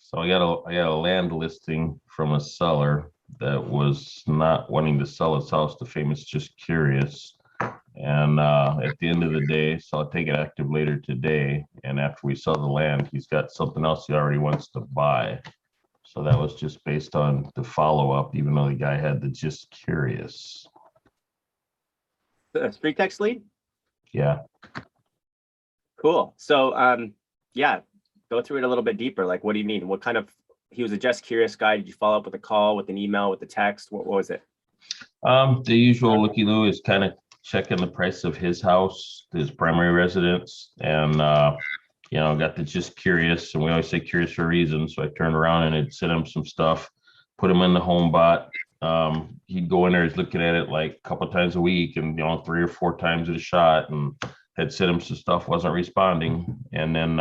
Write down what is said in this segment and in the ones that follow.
So I got a land listing from a seller that was not wanting to sell his house to famous just curious. And at the end of the day, so I'll take it active later today. And after we sell the land, he's got something else he already wants to buy. So that was just based on the follow up, even though the guy had the just curious. The StreetText lead? Yeah. Cool. So yeah, go through it a little bit deeper. Like, what do you mean? What kind of, he was a just curious guy. Did you follow up with a call, with an email, with the text? What was it? The usual looky-loo is kind of checking the price of his house, his primary residence, and got the just curious, and we always say curious for a reason. So I turned around and had sent him some stuff, put him in the HomeBot. He'd go in there, he's looking at it like a couple times a week, and 3 or 4 times at a shot, and had sent him some stuff, wasn't responding, and then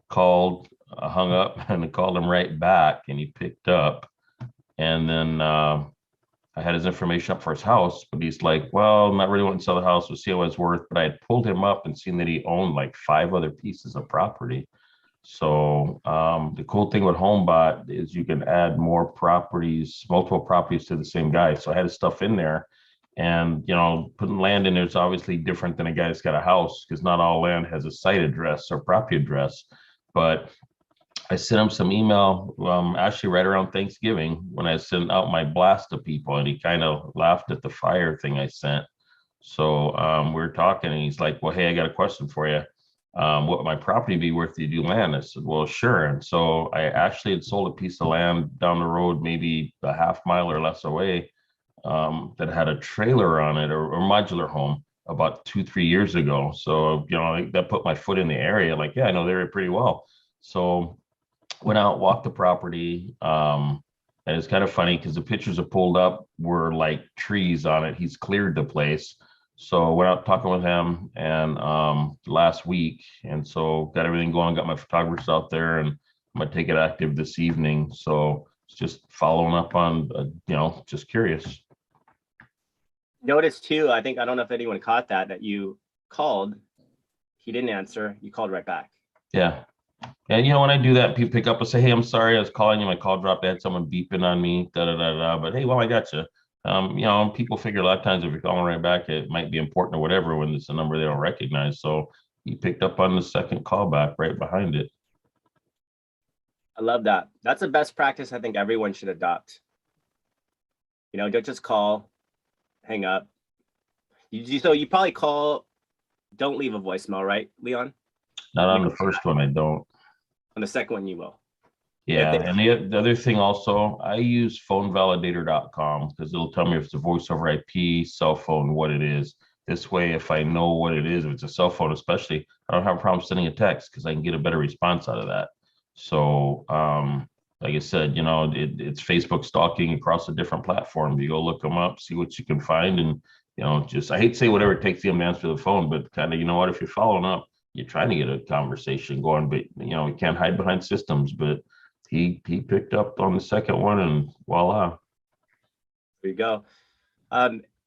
called, hung up, and I called him right back, and he picked up, and then I had his information up for his house, but he's like, well, I'm not really wanting to sell the house. We'll see what it's worth. But I had pulled him up and seen that he owned like 5 other pieces of property. So the cool thing with HomeBot is you can add more properties, multiple properties to the same guy. So I had his stuff in there, and putting land in there is obviously different than a guy that's got a house, because not all land has a site address or property address. But I sent him some email actually right around Thanksgiving when I sent out my blast to people, and he kind of laughed at the fire thing I sent. So we were talking, and he's like, well, hey, I got a question for you. What would my property be worth if you do land? I said, well, sure. And so I actually had sold a piece of land down the road, maybe a half mile or less away, that had a trailer on it, or modular home, about 2-3 years ago. So, that put my foot in the area. Like, yeah, I know the area pretty well. So went out, walked the property. And it's kind of funny because the pictures are pulled up were like trees on it. He's cleared the place. So went out talking with him and last week. And so got everything going, got my photographers out there, and I'm gonna take it active this evening. So it's just following up on, just curious. Notice too, I don't know if anyone caught that you called, he didn't answer, you called right back. Yeah. And when I do that, people pick up and say, hey, I'm sorry, I was calling you, my call dropped, I had someone beeping on me, da da da da. But hey, well, I got you. People figure a lot of times if you're calling right back, it might be important or whatever when it's a number they don't recognize. So he picked up on the second call back right behind it. I love that. That's the best practice I think everyone should adopt. Don't just call, hang up. So you probably call, don't leave a voicemail, right, Leon? Not on the first one, I don't. On the second one, you will. Yeah, and the other thing also, I use phonevalidator.com because it'll tell me if it's a voice over IP, cell phone, what it is. This way, if I know what it is, if it's a cell phone especially, I don't have a problem sending a text because I can get a better response out of that. So, like I said, it's Facebook stalking across a different platform. You go look them up, see what you can find, and I hate to say whatever it takes them to answer the phone, but kind of, if you're following up, you're trying to get a conversation going, but you can't hide behind systems. But he picked up on the second one, and voila. There you go.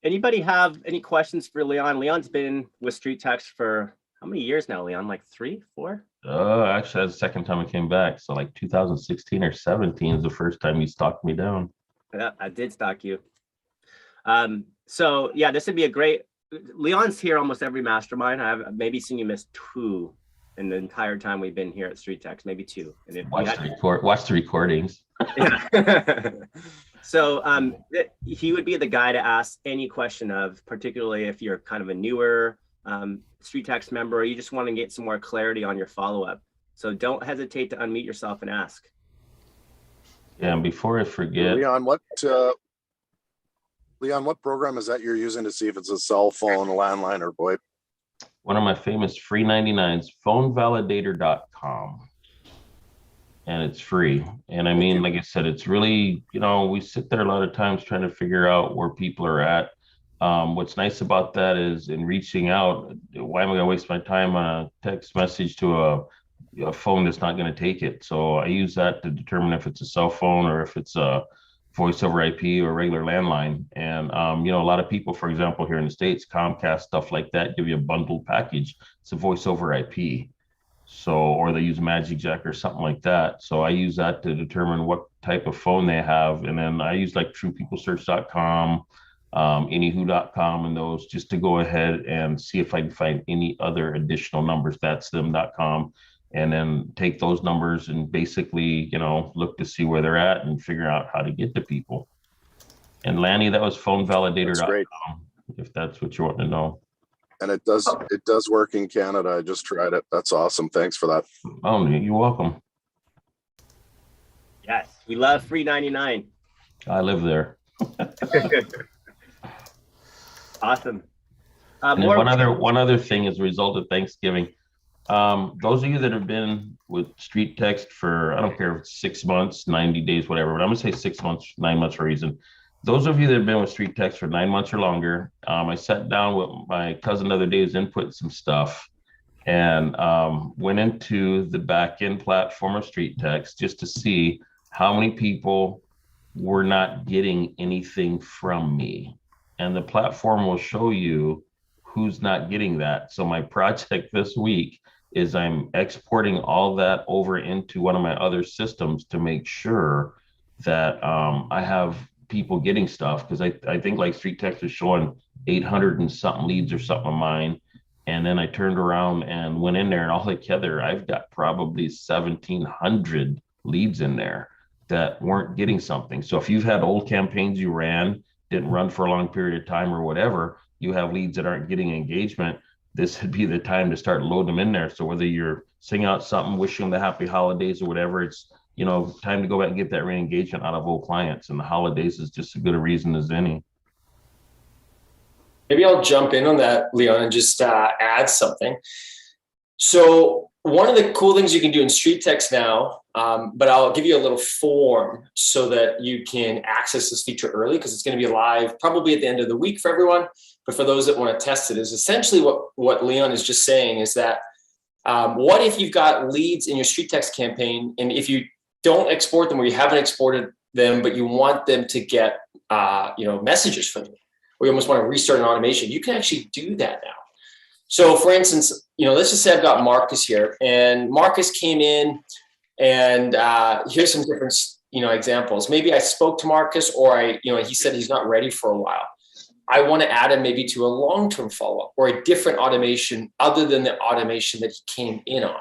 Anybody have any questions for Leon? Leon's been with StreetText for how many years now, Leon? Like 3, 4? Actually, that's the second time I came back. So like 2016 or 17 is the first time he stalked me down. Yeah, I did stalk you. So yeah, this would be a great. Leon's here almost every mastermind. I've maybe seen you miss 2 in the entire time we've been here at StreetText, maybe 2. And if watch the recordings. Yeah. So he would be the guy to ask any question of, particularly if you're kind of a newer StreetText member, or you just want to get some more clarity on your follow-up. So don't hesitate to unmute yourself and ask. Yeah, and before I forget, Leon, what program is that you're using to see if it's a cell phone, a landline, or VoIP? One of my famous free 99s, phonevalidator.com. And it's free. And I mean, like I said, it's really, we sit there a lot of times trying to figure out where people are at. What's nice about that is in reaching out, why am I going to waste my time on a text message to a phone that's not going to take it? So I use that to determine if it's a cell phone or if it's a voice over IP or regular landline. And, a lot of people, for example, here in the States, Comcast, stuff like that, give you a bundled package. It's a voice over IP. So, or they use Magic Jack or something like that. So I use that to determine what type of phone they have. And then I use like truepeoplesearch.com, anywho.com, and those just to go ahead and see if I can find any other additional numbers. That's them.com. And then take those numbers and basically, look to see where they're at and figure out how to get to people. And Lanny, that was That's phonevalidator.com, great. if that's what you want to know. And it does work in Canada. I just tried it. That's awesome. Thanks for that. Oh, you're welcome. Yes, we love free 99. I live there. Awesome. And then one other thing as a result of Thanksgiving, those of you that have been with StreetText for, I don't care if it's 6 months, 90 days, whatever, but I'm gonna say 6 months, 9 months for a reason. Those of you that have been with StreetText for 9 months or longer, I sat down with my cousin the other day, was input some stuff, and went into the back-end platform of StreetText just to see how many people were not getting anything from me. And the platform will show you who's not getting that. So my project this week is I'm exporting all that over into one of my other systems to make sure that I have people getting stuff, because I think like StreetText is showing 800 and something leads or something of mine. And then I turned around and went in there, and all together I've got probably 1,700 leads in there that weren't getting something. So if you've had old campaigns you ran, didn't run for a long period of time or whatever, you have leads that aren't getting engagement, this would be the time to start loading them in there. So whether you're singing out something, wishing them the happy holidays or whatever, it's, time to go back and get that re-engagement out of old clients. And the holidays is just as good a reason as any. Maybe I'll jump in on that, Leon, and just add something. So one of the cool things you can do in StreetText now, but I'll give you a little form so that you can access this feature early, because it's going to be live probably at the end of the week for everyone. But for those that want to test it, is essentially what Leon is just saying is that what if you've got leads in your StreetText campaign, and if you don't export them or you haven't exported them, but you want them to get messages from you, or you almost want to restart an automation, you can actually do that now. So for instance, let's just say I've got Marcus here, and Marcus came in, and here's some different, examples. Maybe I spoke to Marcus, or he said he's not ready for a while. I want to add him maybe to a long-term follow-up or a different automation other than the automation that he came in on.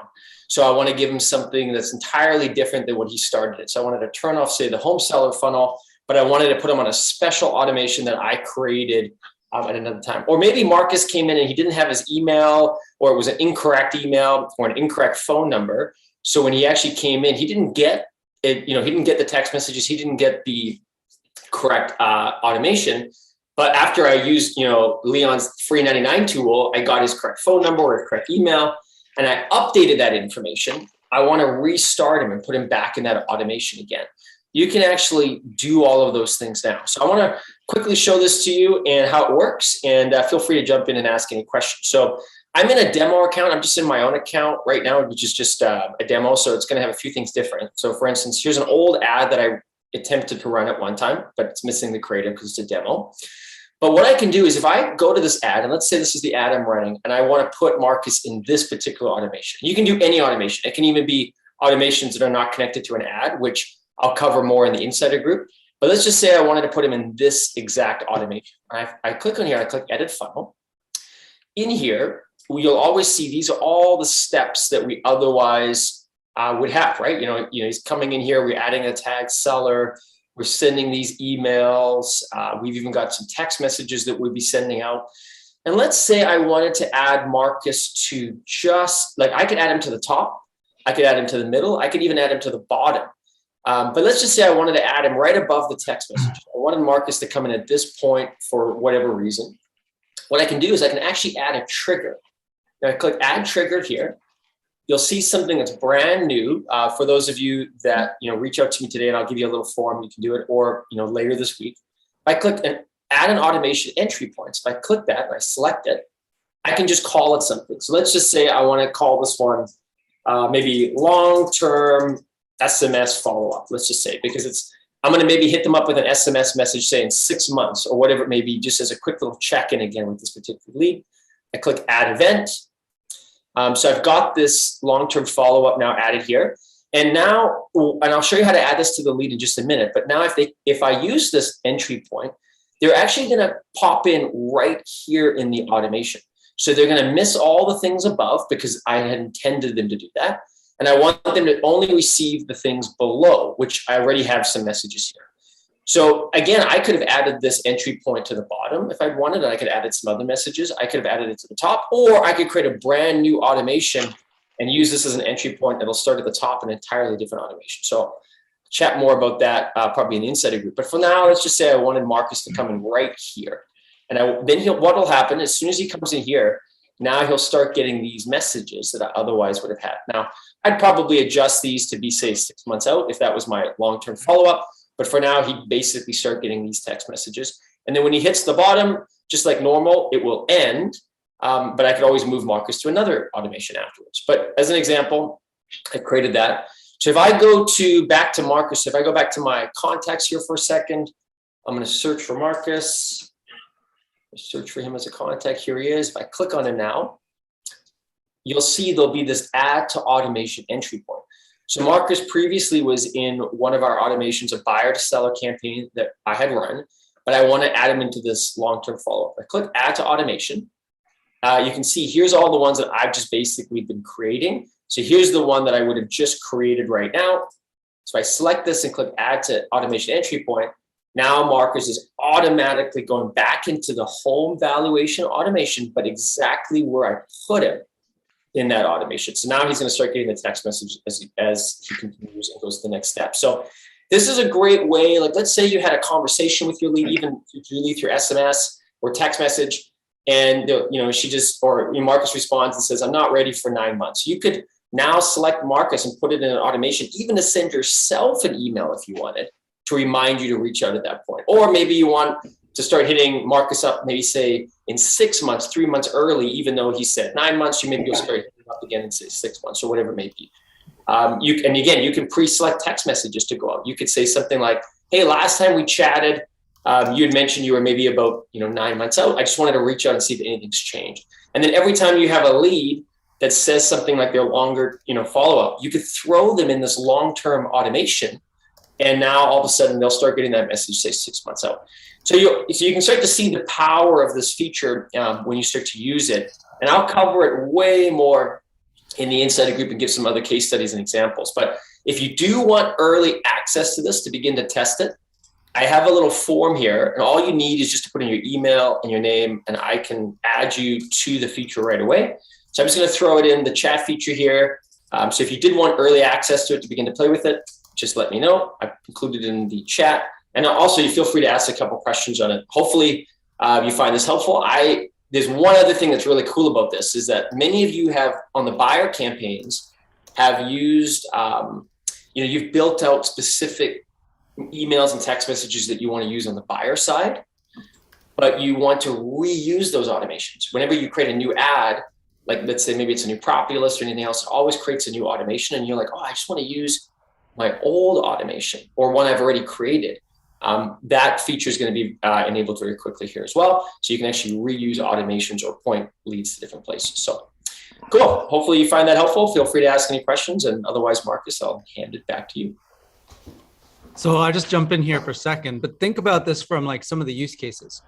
So I want to give him something that's entirely different than what he started it. So I wanted to turn off, say, the home seller funnel, but I wanted to put him on a special automation that I created at another time. Or maybe Marcus came in and he didn't have his email, or it was an incorrect email or an incorrect phone number. So when he actually came in, he didn't get it, he didn't get the text messages, he didn't get the correct automation. But after I used, Leon's free 99 tool, I got his correct phone number or his correct email, and I updated that information. I want to restart him and put him back in that automation again. You can actually do all of those things now. So I want to quickly show this to you and how it works, and feel free to jump in and ask any questions. So I'm in a demo account. I'm just in my own account right now, which is just a demo. So it's going to have a few things different. So for instance, here's an old ad that I attempted to run at one time, but it's missing the creative because it's a demo. But what I can do is if I go to this ad, and let's say this is the ad I'm running, and I want to put Marcus in this particular automation. You can do any automation. It can even be automations that are not connected to an ad, which I'll cover more in the insider group. But let's just say I wanted to put him in this exact automation. I click on here, I click edit funnel. In here, you'll always see these are all the steps that we otherwise would have, right? He's coming in here, we're adding a tag seller, we're sending these emails. We've even got some text messages that we'd be sending out. And let's say I wanted to add Marcus to just, I could add him to the top, I could add him to the middle, I could even add him to the bottom. But let's just say I wanted to add him right above the text message. I wanted Marcus to come in at this point for whatever reason. What I can do is I can actually add a trigger. Now I click add trigger here. You'll see something that's brand new. For those of you that reach out to me today, and I'll give you a little form, you can do it, or later this week. I click and add an automation entry point. So if I click that and I select it, I can just call it something. So let's just say I want to call this one maybe long-term SMS follow-up, let's just say, because I'm going to maybe hit them up with an SMS message saying 6 months or whatever it may be, just as a quick little check-in again with this particular lead. I click add event. So I've got this long-term follow-up now added here. And now, and I'll show you how to add this to the lead in just a minute. But now if I use this entry point, they're actually going to pop in right here in the automation. So they're going to miss all the things above because I had intended them to do that. And I want them to only receive the things below, which I already have some messages here. So again, I could have added this entry point to the bottom if I'd wanted, and I could have added some other messages. I could have added it to the top, or I could create a brand new automation and use this as an entry point that'll start at the top, an entirely different automation. So chat more about that probably in the insider group. But for now, let's just say I wanted Marcus to come in right here. And then what will happen as soon as he comes in here, now he'll start getting these messages that I otherwise would have had. Now, I'd probably adjust these to be, say, 6 months out if that was my long-term follow-up. But for now, he'd basically start getting these text messages. And then when he hits the bottom, just like normal, it will end. But I could always move Marcus to another automation afterwards. But as an example, I created that. So if I go back to Marcus, if I go back to my contacts here for a second, I'm going to search for Marcus. Search for him as a contact. Here he is. If I click on him now, you'll see there'll be this add to automation entry point. So Marcus previously was in one of our automations, a buyer to seller campaign that I had run, but I want to add him into this long-term follow-up. I click add to automation. You can see here's all the ones that I've just basically been creating. So here's the one that I would have just created right now. So I select this and click add to automation entry point. Now Marcus is automatically going back into the home valuation automation, but exactly where I put him in that automation. So now he's going to start getting the text message as he continues and goes to the next step. So this is a great way. Like, let's say you had a conversation with your lead, even through Julie, through SMS or text message, and Marcus responds and says, "I'm not ready for 9 months." You could now select Marcus and put it in an automation, even to send yourself an email if you wanted, to remind you to reach out at that point. Or maybe you want to start hitting Marcus up, maybe say in 6 months, 3 months early, even though he said 9 months, you'll start hitting him up again in say 6 months or whatever it may be. You can pre-select text messages to go out. You could say something like, "Hey, last time we chatted, you had mentioned you were maybe about 9 months out. I just wanted to reach out and see if anything's changed." And then every time you have a lead that says something like their longer follow-up, you could throw them in this long-term automation. And now all of a sudden they'll start getting that message, say 6 months out. So you can start to see the power of this feature when you start to use it. And I'll cover it way more in the insider group and give some other case studies and examples. But if you do want early access to this to begin to test it, I have a little form here, and all you need is just to put in your email and your name, and I can add you to the feature right away. So I'm just going to throw it in the chat feature here. So if you did want early access to it to begin to play with it, just let me know. I've included it in the chat. And also you feel free to ask a couple questions on it. Hopefully you find this helpful. There's one other thing that's really cool about this is that many of you have on the buyer campaigns have used, you've built out specific emails and text messages that you want to use on the buyer side, but you want to reuse those automations. Whenever you create a new ad, like let's say maybe it's a new property list or anything else, it always creates a new automation. And you're like, "Oh, I just want to use my old automation or one I've already created." That feature is going to be enabled very quickly here as well. So you can actually reuse automations or point leads to different places. So cool. Hopefully you find that helpful. Feel free to ask any questions. And otherwise, Marcus, I'll hand it back to you. So I'll just jump in here for a second, but think about this from like some of the use cases.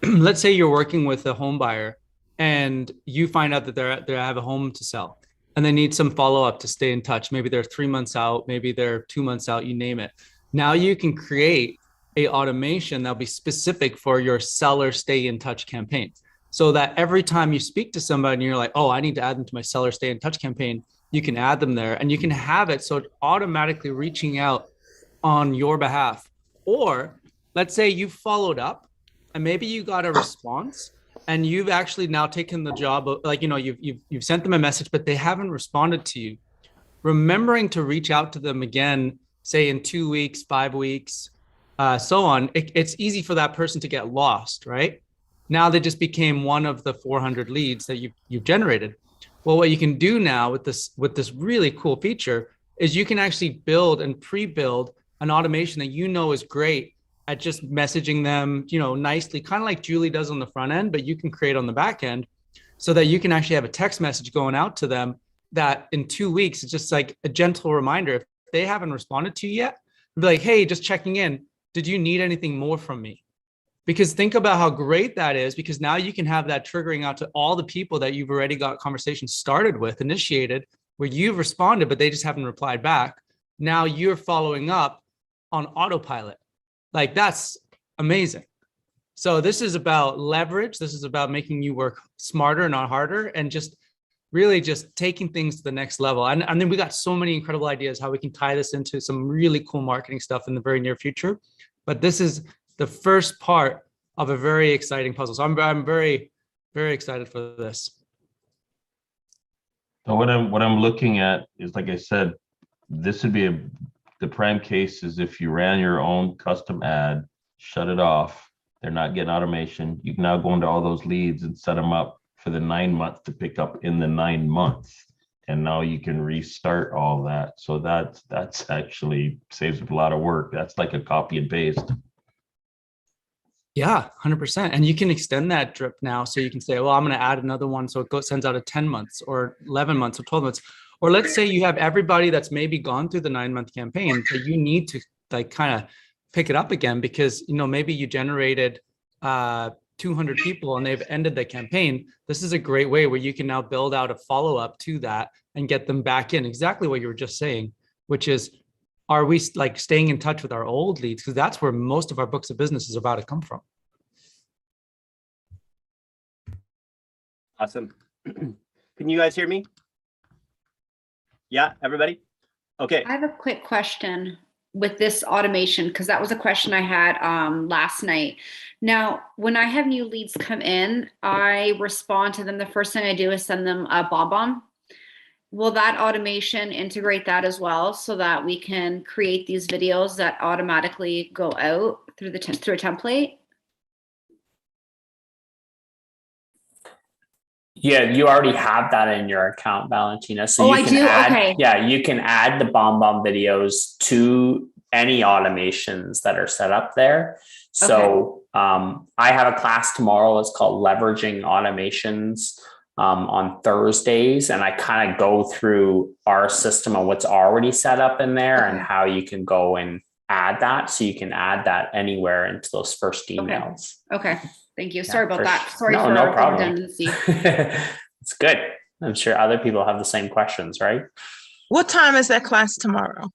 Let's say you're working with a home buyer and you find out that they have a home to sell and they need some follow-up to stay in touch. Maybe they're 3 months out, maybe they're 2 months out, you name it. Now you can create a automation that'll be specific for your seller stay in touch campaign. So that every time you speak to somebody and you're like, "Oh, I need to add them to my seller stay in touch campaign," you can add them there and you can have it so it's automatically reaching out on your behalf. Or let's say you followed up and maybe you got a response and you've actually now taken the job of you've sent them a message, but they haven't responded to you. Remembering to reach out to them again, say in 2 weeks, 5 weeks, so on, it's easy for that person to get lost, right? Now they just became one of the 400 leads that you've generated. Well, what you can do now with this really cool feature is you can actually build and pre-build an automation that is great at just messaging them, nicely, kind of like Julie does on the front end, but you can create on the back end so that you can actually have a text message going out to them that in 2 weeks, it's just like a gentle reminder. If they haven't responded to you yet, be like, hey, just checking in. Did you need anything more from me? Because think about how great that is, because now you can have that triggering out to all the people that you've already got conversations started with, initiated, where you've responded, but they just haven't replied back. Now you're following up on autopilot. Like, that's amazing. So this is about leverage. This is about making you work smarter, not harder, and just really just taking things to the next level. And then we got so many incredible ideas how we can tie this into some really cool marketing stuff in the very near future. But this is the first part of a very exciting puzzle. So I'm very, very excited for this. So what I'm looking at is, like I said, this would be the prime case is if you ran your own custom ad, shut it off, they're not getting automation. You can now go into all those leads and set them up for the 9 months to pick up in the 9 months. And now you can restart all that. So that's actually saves a lot of work. That's like a copy and paste. Yeah, 100%. And you can extend that drip now. So you can say, well, I'm going to add another one. So it sends out at 10 months or 11 months or 12 months. Or let's say you have everybody that's maybe gone through the 9-month campaign, but you need to like kind of pick it up again because, you know, maybe you generated 200 people and they've ended the campaign. This is a great way where you can now build out a follow-up to that and get them back in. Exactly what you were just saying, which is, are we like staying in touch with our old leads? Because that's where most of our books of business is about to come from. Awesome. Can you guys hear me? Yeah, everybody? Okay. I have a quick question with this automation, because that was a question I had last night. Now, when I have new leads come in, I respond to them. The first thing I do is send them a BombBomb. Will that automation integrate that as well so that we can create these videos that automatically go out through through a template? Yeah, you already have that in your account, Valentina. So you I can do? add, Okay. yeah, you can add the BombBomb videos to any automations that are set up there. So I have a class tomorrow. It's called Leveraging Automations on Thursdays. And I kind of go through our system and what's already set up in there and how you can go and add that. So you can add that anywhere into those first emails. Okay. Thank you. Sorry about that. Sure. Sorry for no problem. redundancy. It's good. I'm sure other people have the same questions, right? What time is that class tomorrow?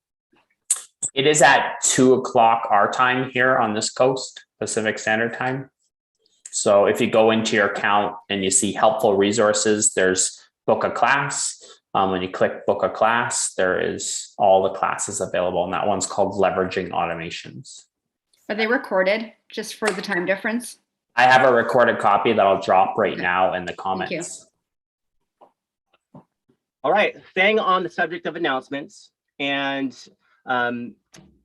It is at 2:00 our time here on this coast, Pacific Standard Time. So if you go into your account and you see helpful resources, there's book a class. When you click book a class, there is all the classes available. And that one's called Leveraging Automations. Are they recorded just for the time difference? I have a recorded copy that I'll drop right now in the comments. All right, staying on the subject of announcements, and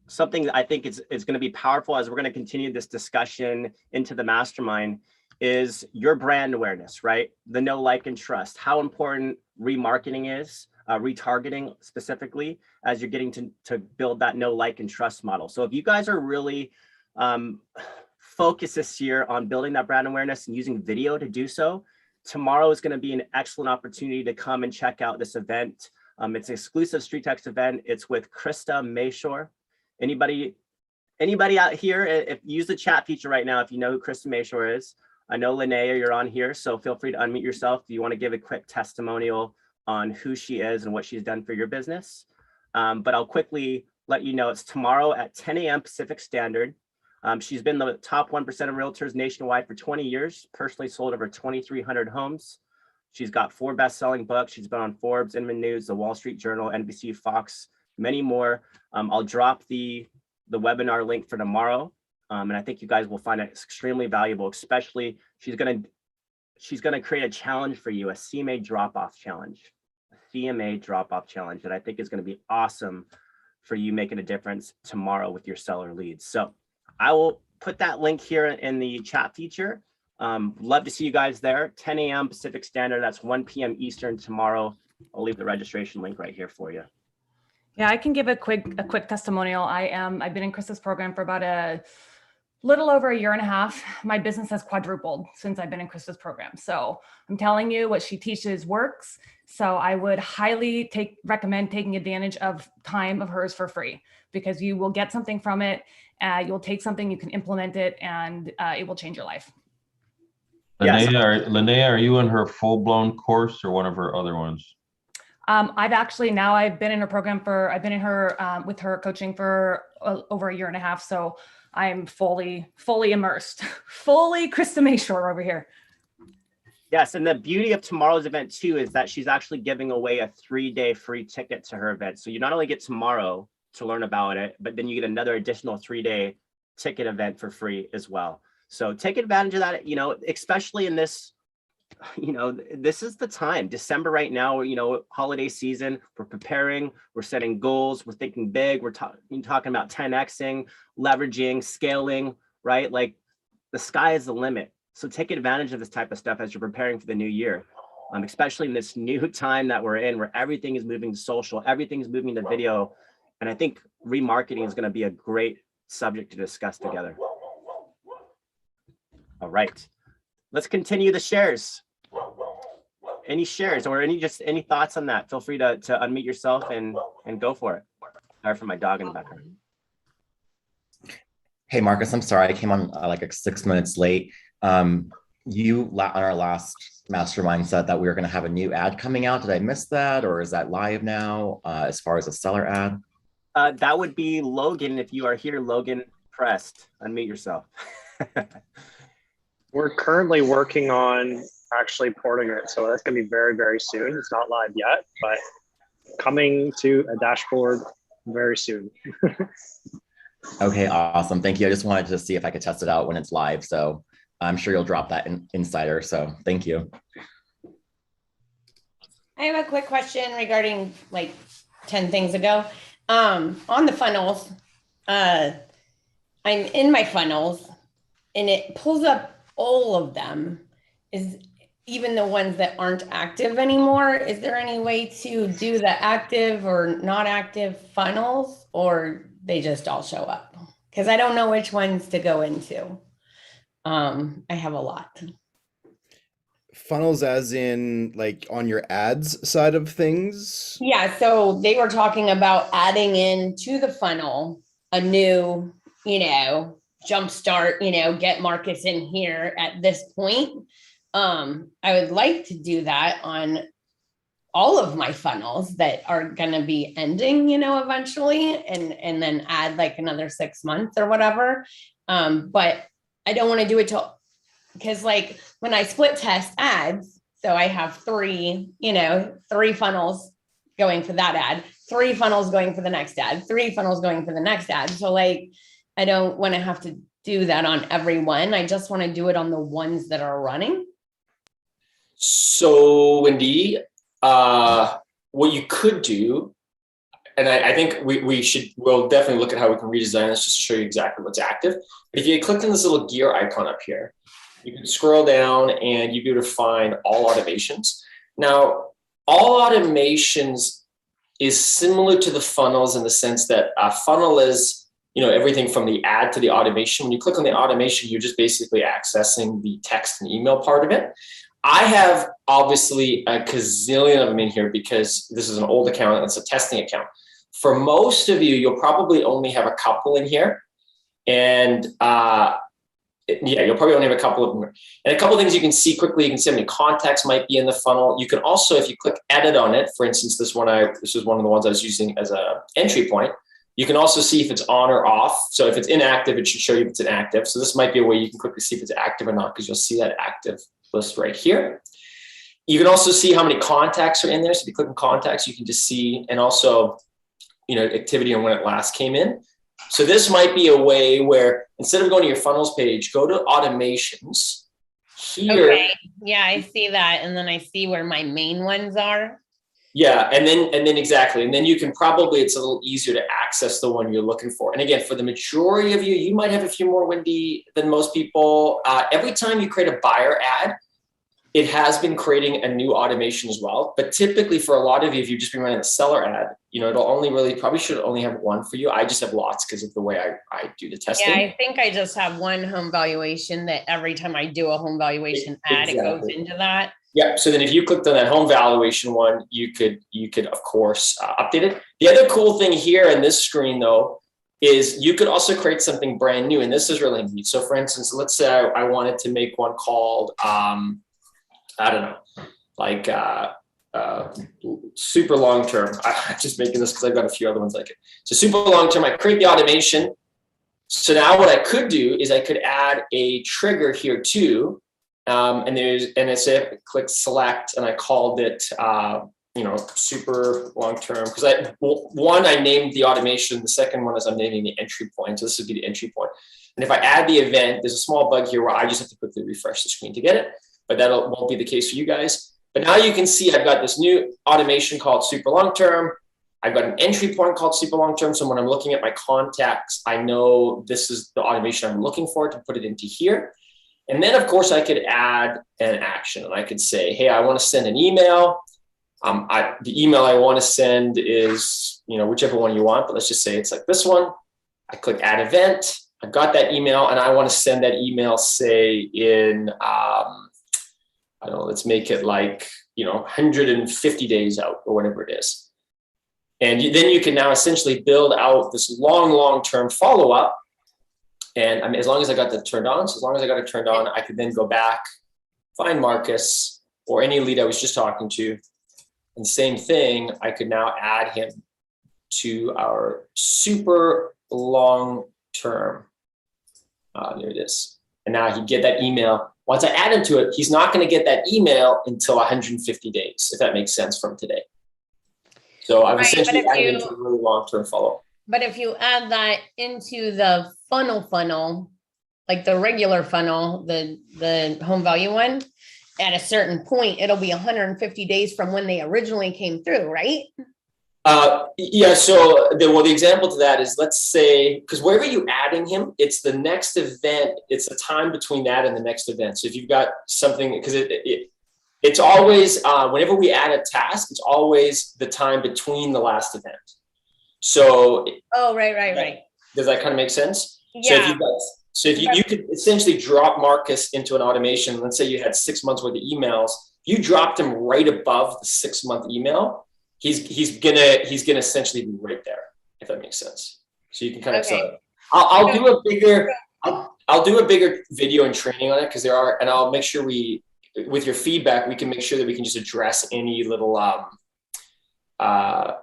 something that I think is going to be powerful as we're going to continue this discussion into the mastermind is your brand awareness, right? The know, like, and trust. How important remarketing is, retargeting specifically, as you're getting to build that know, like, and trust model. So if you guys are really focused this year on building that brand awareness and using video to do so, tomorrow is going to be an excellent opportunity to come and check out this event. It's an exclusive StreetText event. It's with Krista Mayshore. Anybody out here, if use the chat feature right now, if you know who Krista Mayshore is. I know Linnea, you're on here, so feel free to unmute yourself if you want to give a quick testimonial on who she is and what she's done for your business. But I'll quickly let you know it's tomorrow at 10 a.m. Pacific Standard. She's been the top 1% of realtors nationwide for 20 years, personally sold over 2,300 homes. She's got 4 best-selling books. She's been on Forbes, Inman News, The Wall Street Journal, NBC, Fox, many more. I'll drop the webinar link for tomorrow. And I think you guys will find it extremely valuable, especially she's gonna create a challenge for you, a CMA drop-off challenge. A CMA drop-off challenge that I think is gonna be awesome for you making a difference tomorrow with your seller leads. So I will put that link here in the chat feature. Love to see you guys there. 10 a.m. Pacific Standard. That's 1 p.m. Eastern tomorrow. I'll leave the registration link right here for you. Yeah, I can give a quick testimonial. I've been in Krista's program for about little over a year and a half, my business has quadrupled since I've been in Krista's program. So I'm telling you, what she teaches works. So I would highly recommend taking advantage of time of hers for free, because you will get something from it. You'll take something, you can implement it, and it will change your life. Linnea, are you in her full-blown course or one of her other ones? I've been in her program with her coaching for over a year and a half. So I'm fully immersed, fully Krista Mayshore over here. Yes, and the beauty of tomorrow's event too is that she's actually giving away a 3-day free ticket to her event. So you not only get tomorrow to learn about it, but then you get another additional 3-day ticket event for free as well. So take advantage of that, especially in this, this is the time, December right now, holiday season, we're preparing, we're setting goals, we're thinking big, we're talking about 10Xing, leveraging, scaling, right? Like the sky is the limit. So take advantage of this type of stuff as you're preparing for the new year, especially in this new time that we're in, where everything is moving to social, everything is moving to video. And I think remarketing is going to be a great subject to discuss together. All right, let's continue the shares. Any shares or any thoughts on that? Feel free to unmute yourself and go for it. Sorry for my dog in the background. Hey, Marcus, I'm sorry. I came on like 6 minutes late. You on our last mastermind said that we were going to have a new ad coming out. Did I miss that, or is that live now as far as a seller ad? That would be Logan. If you are here, Logan Prest, unmute yourself. We're currently working on actually porting it. So that's going to be very, very soon. It's not live yet, but coming to a dashboard very soon. Okay, awesome. Thank you. I just wanted to see if I could test it out when it's live. So I'm sure you'll drop that insider. So thank you. I have a quick question regarding like 10 things ago. On the funnels, I'm in my funnels and it pulls up all of them, is even the ones that aren't active anymore. Is there any way to do the active or not active funnels, or they just all show up? Because I don't know which ones to go into. I have a lot. Funnels as in like on your ads side of things? Yeah, so they were talking about adding in to the funnel a new, jumpstart, get Marcus in here at this point. I would like to do that on all of my funnels that are going to be ending, eventually, and then add like another 6 months or whatever. But I don't want to do it because like when I split test ads, so I have three funnels going for that ad, 3 funnels going for the next ad, 3 funnels going for the next ad. So like, I don't want to have to do that on every one. I just want to do it on the ones that are running. So Wendy, what you could do, and I think we'll definitely look at how we can redesign this just to show you exactly what's active. If you click on this little gear icon up here, you can scroll down and you'd be able to find all automations. Now, all automations is similar to the funnels in the sense that a funnel is, everything from the ad to the automation. When you click on the automation, you're just basically accessing the text and email part of it. I have obviously a gazillion of them in here because this is an old account and it's a testing account. For most of you, you'll probably only have a couple in here. And you'll probably only have a couple of them. And a couple of things you can see quickly, you can see how many contacts might be in the funnel. You can also, if you click edit on it, for instance, this is one of the ones I was using as an entry point. You can also see if it's on or off. So if it's inactive, it should show you if it's inactive. So this might be a way you can quickly see if it's active or not, because you'll see that active list right here. You can also see how many contacts are in there. So if you click on contacts, you can just see, and also, activity and when it last came in. So this might be a way where instead of going to your funnels page, go to automations here. Okay. Yeah, I see that. And then I see where my main ones are. Yeah. And then exactly. And then you can probably, it's a little easier to access the one you're looking for. And again, for the majority of you, you might have a few more, Wendy, than most people. Every time you create a buyer ad, It has been creating a new automation as well. But typically for a lot of you, if you've just been running a seller ad, it'll only really probably should only have one for you. I just have lots because of the way I do the testing. Yeah, I think I just have one home valuation that every time I do a home valuation ad, it goes into that. Yeah. So then if you clicked on that home valuation one, you could of course update it. The other cool thing here in this screen though, is you could also create something brand new. And this is really neat. So for instance, let's say I wanted to make one called, I don't know, like super long term. I'm just making this because I've got a few other ones like it. So super long term, I create the automation. So now what I could do is I could add a trigger here too. And I say I click select and I called it, super long term. Because I named the automation. The second one is I'm naming the entry point. So this would be the entry point. And if I add the event, there's a small bug here where I just have to quickly refresh the screen to get it. But that won't be the case for you guys. But now you can see I've got this new automation called super long term. I've got an entry point called super long term. So when I'm looking at my contacts, I know this is the automation I'm looking for to put it into here. And then of course I could add an action and I could say, hey, I want to send an email. The email I want to send is, whichever one you want, but let's just say it's like this one. I click add event. I've got that email and I want to send that email, say in, I don't know, let's make it like, 150 days out or whatever it is. And then you can now essentially build out this long-term follow-up. And as long as I got that turned on, I could then go back, find Marcus or any lead I was just talking to. And same thing, I could now add him to our super long-term. There it is. And now he'd get that email. Once I add him to it, he's not going to get that email until 150 days, if that makes sense from today. So I've essentially added into a really long-term follow-up. But if you add that into the funnel, like the regular funnel, the home value one, at a certain point, it'll be 150 days from when they originally came through, right? Yeah. So the example to that is, let's say, because wherever you're adding him, it's the next event. It's the time between that and the next event. So if you've got something, because it's always, whenever we add a task, it's always the time between the last event. So. Oh, right. Does that kind of make sense? Yeah. So if you could essentially drop Marcus into an automation, let's say you had 6 months worth of emails, you dropped him right above the 6-month email, he's gonna essentially be right there, if that makes sense. So you can kind of I'll do a bigger video and training on it, because and I'll make sure with your feedback, we can make sure that we can just address any little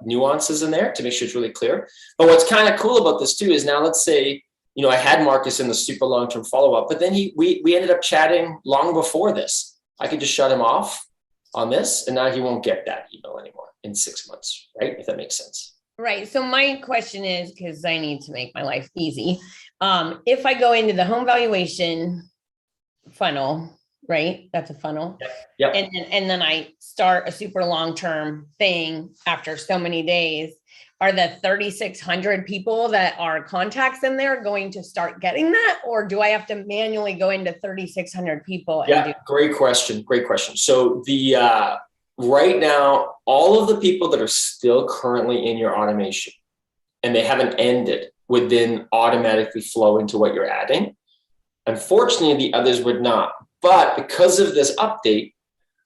nuances in there to make sure it's really clear. But what's kind of cool about this too is, now let's say, I had Marcus in the super long-term follow-up, but then we ended up chatting long before this. I could just shut him off on this, and now he won't get that email anymore in 6 months, right? If that makes sense. Right. So my question is, because I need to make my life easy. If I go into the home valuation funnel, right? That's a funnel. Yep. And then I start a super long-term thing after so many days. Are the 3,600 people that are contacts in there going to start getting that? Or do I have to manually go into 3,600 people? Great question. So right now, all of the people that are still currently in your automation and they haven't ended would then automatically flow into what you're adding. Unfortunately, the others would not. But because of this update,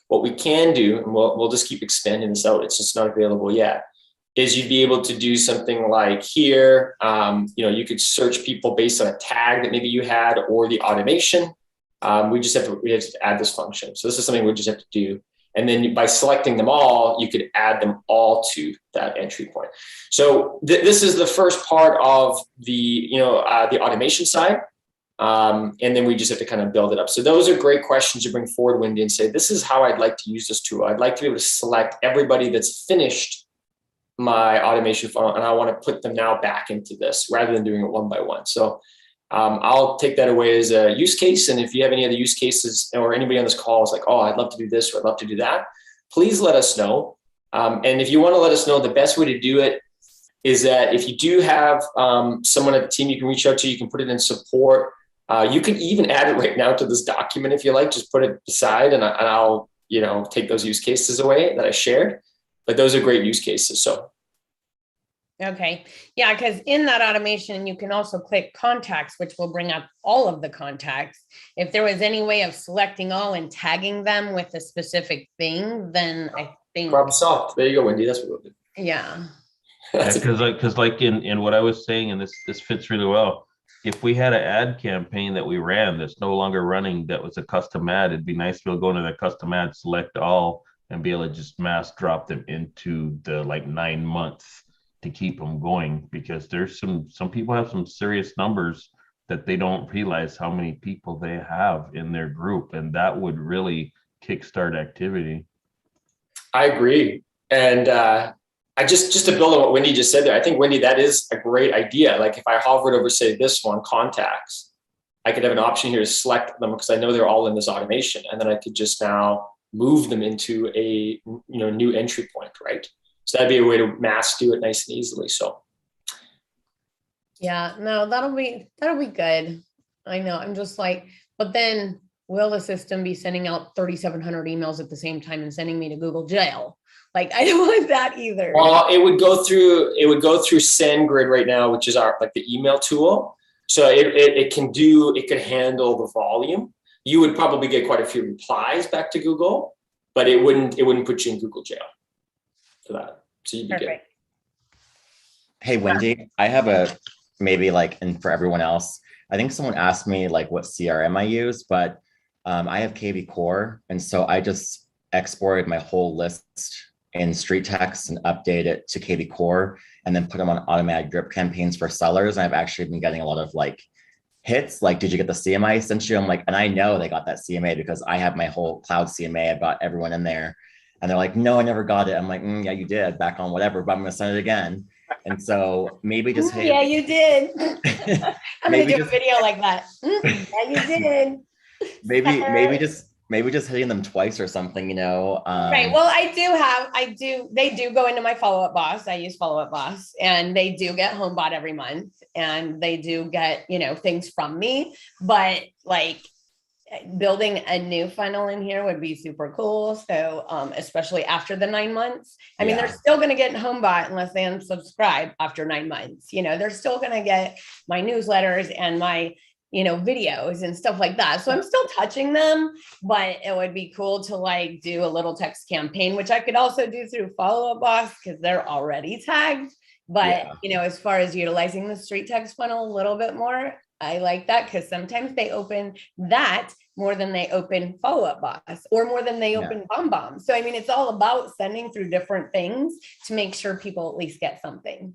what we can do, and we'll just keep expanding this out, it's just not available yet, is you'd be able to do something like here, you could search people based on a tag that maybe you had or the automation. We have to add this function. So this is something we just have to do. And then by selecting them all, you could add them all to that entry point. So this is the first part of the automation side. And then we just have to kind of build it up. So those are great questions to bring forward, Wendy, and say, this is how I'd like to use this tool. I'd like to be able to select everybody that's finished my automation funnel, and I want to put them now back into this rather than doing it one by one. So I'll take that away as a use case. And if you have any other use cases, or anybody on this call is like, oh, I'd love to do this, or I'd love to do that, please let us know. And if you want to let us know, the best way to do it is that if you do have someone at the team you can reach out to, you can put it in support. You can even add it right now to this document if you like. Just put it beside, and I'll take those use cases away that I shared. But those are great use cases. So. Okay. Yeah, because in that automation, you can also click contacts, which will bring up all of the contacts. If there was any way of selecting all and tagging them with a specific thing, then I think. Problem solved. There you go, Wendy. That's what we'll do. Yeah. Because like in what I was saying, and this fits really well. If we had an ad campaign that we ran that's no longer running, that was a custom ad, it'd be nice to be able to go into that custom ad, select all, and be able to just mass drop them into the 9 months to keep them going, because there's some people have some serious numbers that they don't realize how many people they have in their group, and that would really kickstart activity. I agree. And I just to build on what Wendy just said there, I think, Wendy, that is a great idea. Like if I hovered over, say, this one, contacts, I could have an option here to select them because I know they're all in this automation. And then I could just now move them into a new entry point, right? So that'd be a way to mass do it nice and easily. So. Yeah, no, that'll be good. I know. I'm just like, but then will the system be sending out 3,700 emails at the same time and sending me to Google jail? Like, I don't want that either. Well, it would go through SendGrid right now, which is our the email tool. So it could handle the volume. You would probably get quite a few replies back to Google, but it wouldn't put you in Google jail for that. So you'd be good. Hey, Wendy, I have and for everyone else, I think someone asked me what CRM I use, but I have KV Core. And so I just exported my whole list in StreetText and update it to KV Core and then put them on automatic drip campaigns for sellers. And I've actually been getting a lot of hits. Did you get the CMA I sent you? I'm and I know they got that CMA because I have my whole cloud CMA. I've got everyone in there. And they're like, no, I never got it. I'm like, yeah, you did, back on whatever, but I'm going to send it again. And so maybe just, hey. Yeah, you did. I'm going to do a video like that. Yeah, you did. Maybe just hitting them twice or something, Right. Well, they do go into my follow-up boss. I use follow-up boss, and they do get HomeBot every month, and they do get, things from me, but building a new funnel in here would be super cool. So, especially after the 9 months, I mean, they're still going to get HomeBot unless they unsubscribe after 9 months. They're still going to get my newsletters and my, videos and stuff like that. So I'm still touching them, but it would be cool to do a little text campaign, which I could also do through Follow-Up Boss because they're already tagged. But, as far as utilizing the StreetText funnel a little bit more, I like that because sometimes they open that more than they open Follow-Up Boss or more than they open BombBomb. So, I mean, it's all about sending through different things to make sure people at least get something.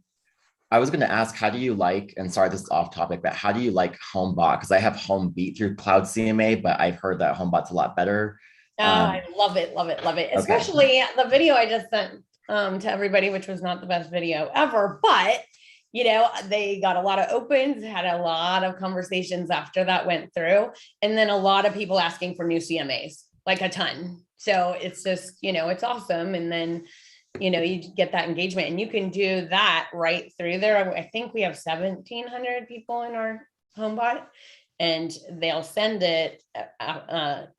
I was going to ask, how do you and sorry, this is off topic, but how do you HomeBot? Because I have HomeBeat through Cloud CMA, but I've heard that HomeBot's a lot better. I love it. Okay. Especially the video I just sent to everybody, which was not the best video ever, but they got a lot of opens, had a lot of conversations after that went through, and then a lot of people asking for new CMAs, a ton. So it's just, it's awesome. And then, you get that engagement, and you can do that right through there. I think we have 1,700 people in our HomeBot, and they'll send it,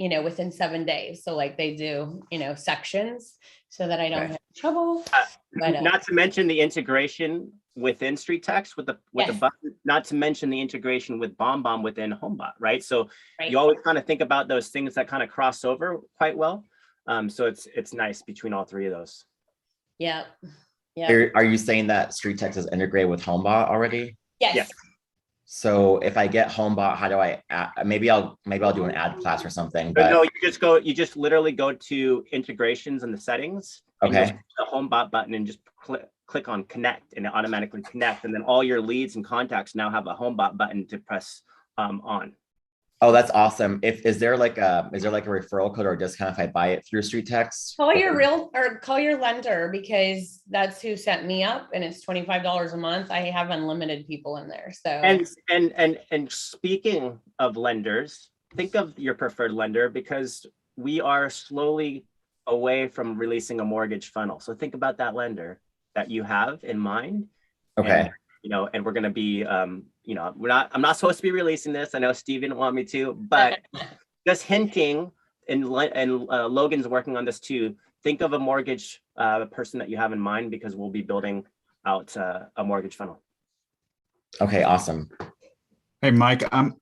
within 7 days. So they do, sections so that I don't have trouble. Not to mention the integration within StreetText with the button, not to mention the integration with BombBomb within HomeBot, right? So you always kind of think about those things that kind of cross over quite well. So it's nice between all three of those. Yeah. Are you saying that StreetText is integrated with HomeBot already? Yes. So if I get HomeBot, how do I add, maybe I'll do an ad class or something. But no, you just literally go to integrations in the settings. Okay. The HomeBot button and just click on connect, and it automatically connect. And then all your leads and contacts now have a HomeBot button to press on. Oh, that's awesome. Is there a referral code or a discount if I buy it through StreetText? Call your lender, because that's who set me up, and it's $25 a month. I have unlimited people in there. So and speaking of lenders, think of your preferred lender, because we are slowly away from releasing a mortgage funnel. So think about that lender that you have in mind. Okay. and we're going to be, I'm not supposed to be releasing this. I know Steve didn't want me to, but just hinting, and Logan's working on this too. Think of a mortgage person that you have in mind, because we'll be building out a mortgage funnel. Okay, awesome. Hey, Mike, I'm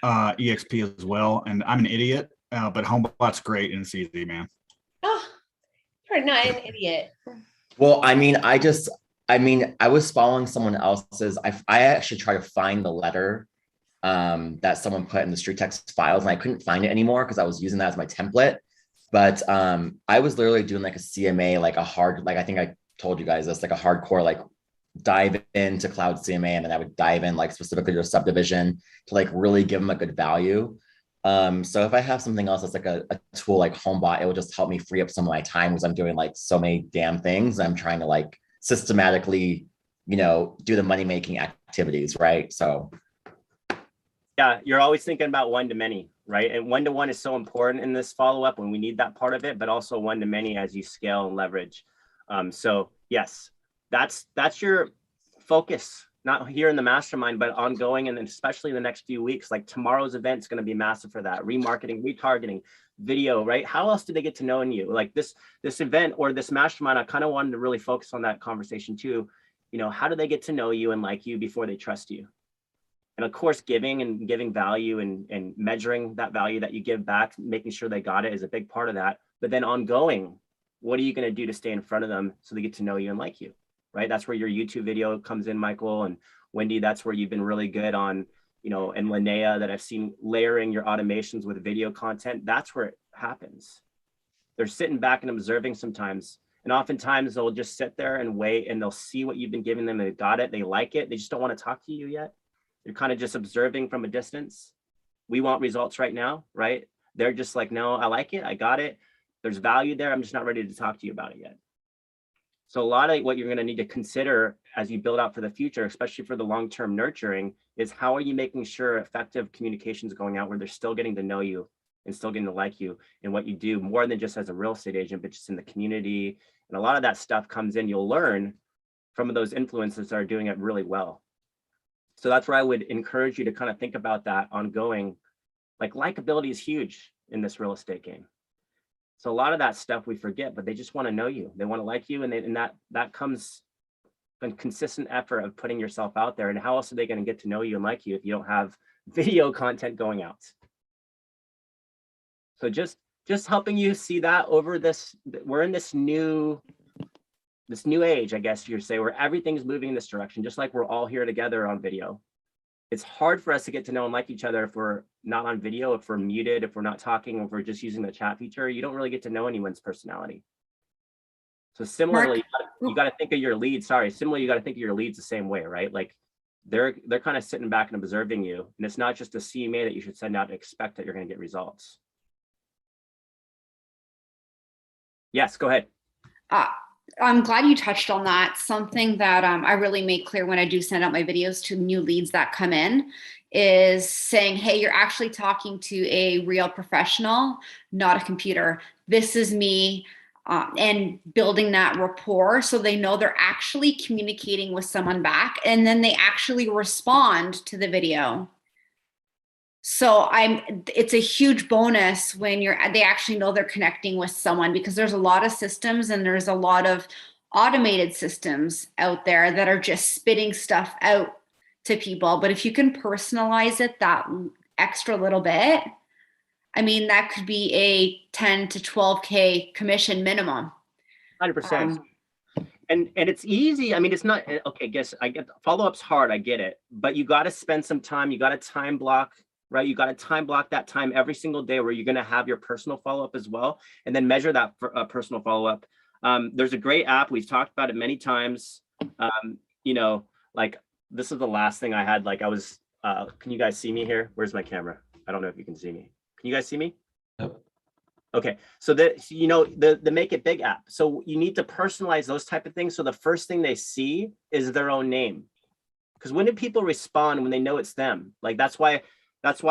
EXP as well, and I'm an idiot, but HomeBot's great and it's easy, man. Oh, you're not an idiot. Well, I was following someone else's. I actually tried to find the letter that someone put in the StreetText files, and I couldn't find it anymore because I was using that as my template. But I was literally doing like a CMA, like a hard, like I think I told you guys this, like a hardcore, like dive into cloud CMA, and then I would dive in like specifically to a subdivision to like really give them a good value. So if I have something else that's like a tool like HomeBot, it will just help me free up some of my time, because I'm doing like so many damn things. I'm trying to like systematically, do the money-making activities, right? So yeah, you're always thinking about one-to-many, right? And one-to-one is so important in this follow-up, when we need that part of it, but also one-to-many as you scale and leverage. So yes, that's your focus, not here in the mastermind, but ongoing, and especially in the next few weeks. Like tomorrow's event is going to be massive for that. Remarketing, retargeting, video, right? How else do they get to know you? Like this event or this mastermind, I kind of wanted to really focus on that conversation too. How do they get to know you and like you before they trust you? And of course, giving value and measuring that value that you give back, making sure they got it is a big part of that. But then ongoing, what are you going to do to stay in front of them so they get to know you and like you? Right? That's where your YouTube video comes in, Michael and Wendy. That's where you've been really good on, and Linnea, that I've seen layering your automations with video content. That's where it happens. They're sitting back and observing sometimes. And oftentimes they'll just sit there and wait, and they'll see what you've been giving them. They got it. They like it. They just don't want to talk to you yet. You're kind of just observing from a distance. We want results right now, right? They're just like, no, I like it. I got it. There's value there. I'm just not ready to talk to you about it yet. So a lot of what you're going to need to consider as you build out for the future, especially for the long-term nurturing, is how are you making sure effective communication is going out where they're still getting to know you and still getting to like you and what you do, more than just as a real estate agent, but just in the community. And a lot of that stuff comes in, you'll learn from those influencers that are doing it really well. So that's where I would encourage you to kind of think about that ongoing. Like likability is huge in this real estate game. So a lot of that stuff we forget, but they just want to know you. They want to like you. And that comes from consistent effort of putting yourself out there. And how else are they going to get to know you and like you if you don't have video content going out? So just helping you see that over this, we're in this new age, I guess you could say, where everything's moving in this direction, just like we're all here together on video. It's hard for us to get to know and like each other if we're not on video, if we're muted, if we're not talking, if we're just using the chat feature. You don't really get to know anyone's personality. So similarly, you got to think of your leads. Similarly, you got to think of your leads the same way, right? Like they're kind of sitting back and observing you, and it's not just a CMA that you should send out and expect that you're going to get results. Yes, go ahead. I'm glad you touched on that. Something that I really make clear when I do send out my videos to new leads that come in is saying, hey, you're actually talking to a real professional, not a computer. This is me, and building that rapport so they know they're actually communicating with someone back, and then they actually respond to the video. So it's a huge bonus when they actually know they're connecting with someone, because there's a lot of systems and there's a lot of automated systems out there that are just spitting stuff out to people. But if you can personalize it that extra little bit, I mean, that could be a 10 to 12K commission minimum. 100%. And it's easy. I mean, it's not, okay, I get follow-up's hard. I get it, but you got to spend some time. You got to time block. Right? You got to time block that time every single day where you're going to have your personal follow-up as well, and then measure that for, personal follow-up. There's a great app. We've talked about it many times. Like this is the last thing I had. Like I was, can you guys see me here? Where's my camera? I don't know if you can see me. Can you guys see me? Yep. Okay. So the Make It Big app. So you need to personalize those type of things. So the first thing they see is their own name. Because when do people respond? When they know it's them? Like that's why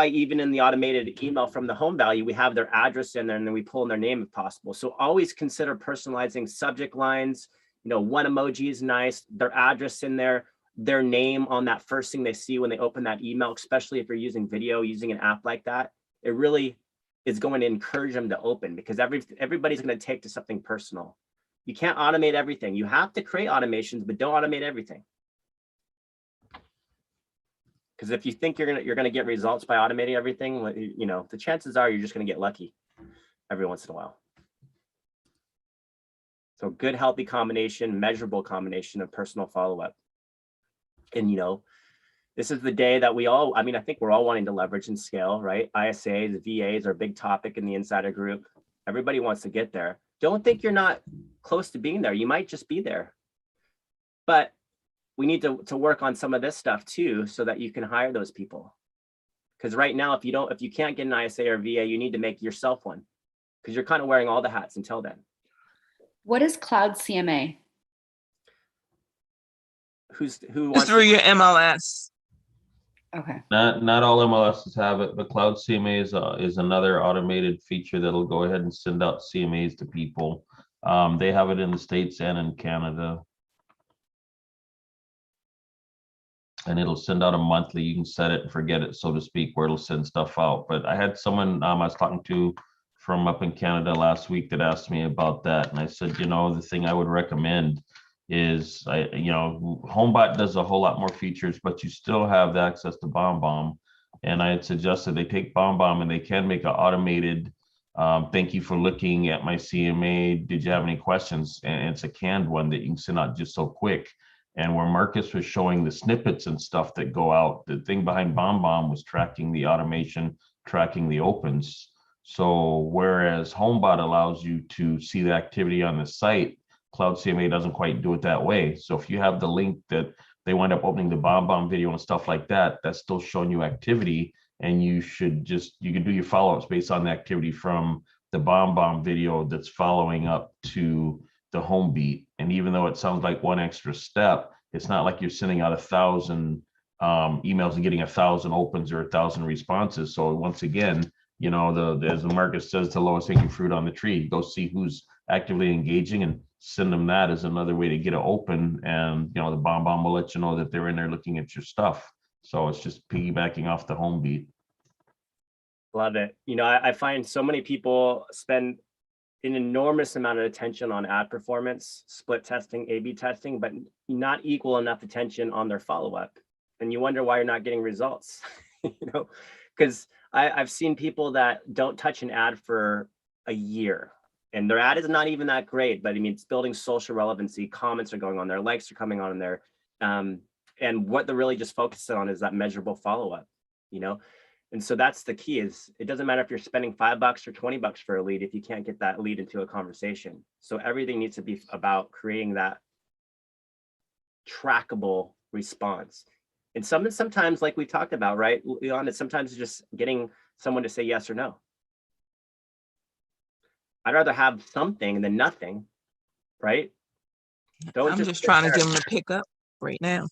even in the automated email from the home value, we have their address in there and then we pull in their name if possible. So always consider personalizing subject lines. One emoji is nice, their address in there, their name on that first thing they see when they open that email, especially if you're using video, using an app like that, it really is going to encourage them to open, because everybody's going to take to something personal. You can't automate everything. You have to create automations, but don't automate everything. Because if you think you're gonna get results by automating everything, the chances are you're just gonna get lucky every once in a while. So good, healthy combination, measurable combination of personal follow-up. And this is the day that I think we're all wanting to leverage and scale, right? ISAs, VAs are a big topic in the insider group. Everybody wants to get there. Don't think you're not close to being there. You might just be there. But we need to work on some of this stuff too, so that you can hire those people. Because right now, if you can't get an ISA or VA, you need to make yourself one, because you're kind of wearing all the hats until then. What is Cloud CMA? Who It's wants through your MLS. Okay. Not all MLSs have it, but Cloud CMA is another automated feature that'll go ahead and send out CMAs to people. They have it in the States and in Canada. And it'll send out a monthly. You can set it and forget it, so to speak, where it'll send stuff out. But I had someone I was talking to from up in Canada last week that asked me about that. And I said, the thing I would recommend is, HomeBot does a whole lot more features, but you still have access to BombBomb. And I had suggested they take BombBomb and they can make an automated, thank you for looking at my CMA. Did you have any questions? And it's a canned one that you can send out just so quick. And where Marcus was showing the snippets and stuff that go out, the thing behind BombBomb was tracking the automation, tracking the opens. So whereas HomeBot allows you to see the activity on the site, Cloud CMA doesn't quite do it that way. So if you have the link that they wind up opening the BombBomb video and stuff like that, that's still showing you activity. And you can do your follow-ups based on the activity from the BombBomb video that's following up to the home beat. And even though it sounds like one extra step, it's not like you're sending out 1,000 emails and getting 1,000 opens or 1,000 responses. So once again, as the Marcus says, the lowest hanging fruit on the tree, go see who's actively engaging and send them that as another way to get it open. And the BombBomb will let you know that they're in there looking at your stuff. So it's just piggybacking off the home beat. Love it. I find so many people spend an enormous amount of attention on ad performance, split testing, A/B testing, but not equal enough attention on their follow-up. And you wonder why you're not getting results, because I've seen people that don't touch an ad for a year, and their ad is not even that great, but it's building social relevancy. Comments are going on there, likes are coming on there. And what they're really just focusing on is that measurable follow-up, And so that's the key. Is it doesn't matter if you're spending $5 or $20 for a lead if you can't get that lead into a conversation. So everything needs to be about creating that trackable response. And sometimes, like we talked about, right, Leon, it's sometimes just getting someone to say yes or no. I'd rather have something than nothing, right? I'm just trying to get them to pick up right now.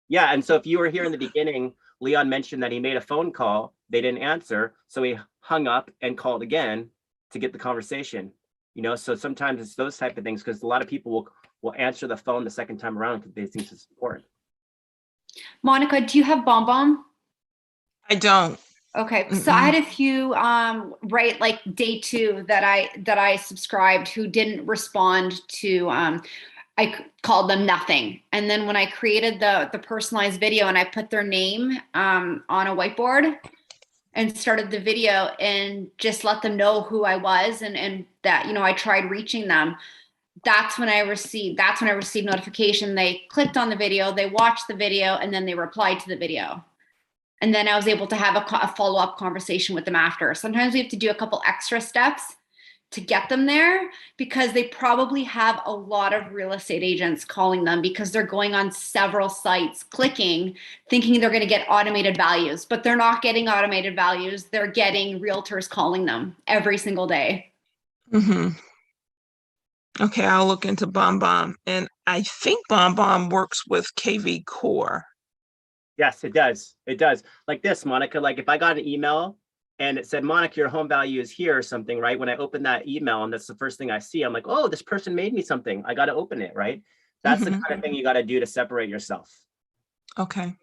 Yeah, and so if you were here in the beginning, Leon mentioned that he made a phone call, they didn't answer, so he hung up and called again to get the conversation. So sometimes it's those type of things, because a lot of people will answer the phone the second time around because they think it's important. Monica, do you have BombBomb? I don't. Okay, so I had a few right, like day 2 that I subscribed who didn't respond to. I called them nothing, and then when I created the personalized video and I put their name on a whiteboard and started the video and just let them know who I was and that I tried reaching them. That's when I received notification. They clicked on the video, they watched the video, and then they replied to the video. And then I was able to have a follow-up conversation with them after. Sometimes we have to do a couple extra steps to get them there, because they probably have a lot of real estate agents calling them because they're going on several sites, clicking, thinking they're going to get automated values, but they're not getting automated values. They're getting realtors calling them every single day. Okay, I'll look into BombBomb. And I think BombBomb works with KV Core. Yes, it does. It does. Like this, Monica, like if I got an email and it said, Monica, your home value is here or something, right? When I open that email and that's the first thing I see, I'm like, oh, this person made me something. I got to open it, right? That's the kind of thing you got to do to separate yourself. Okay.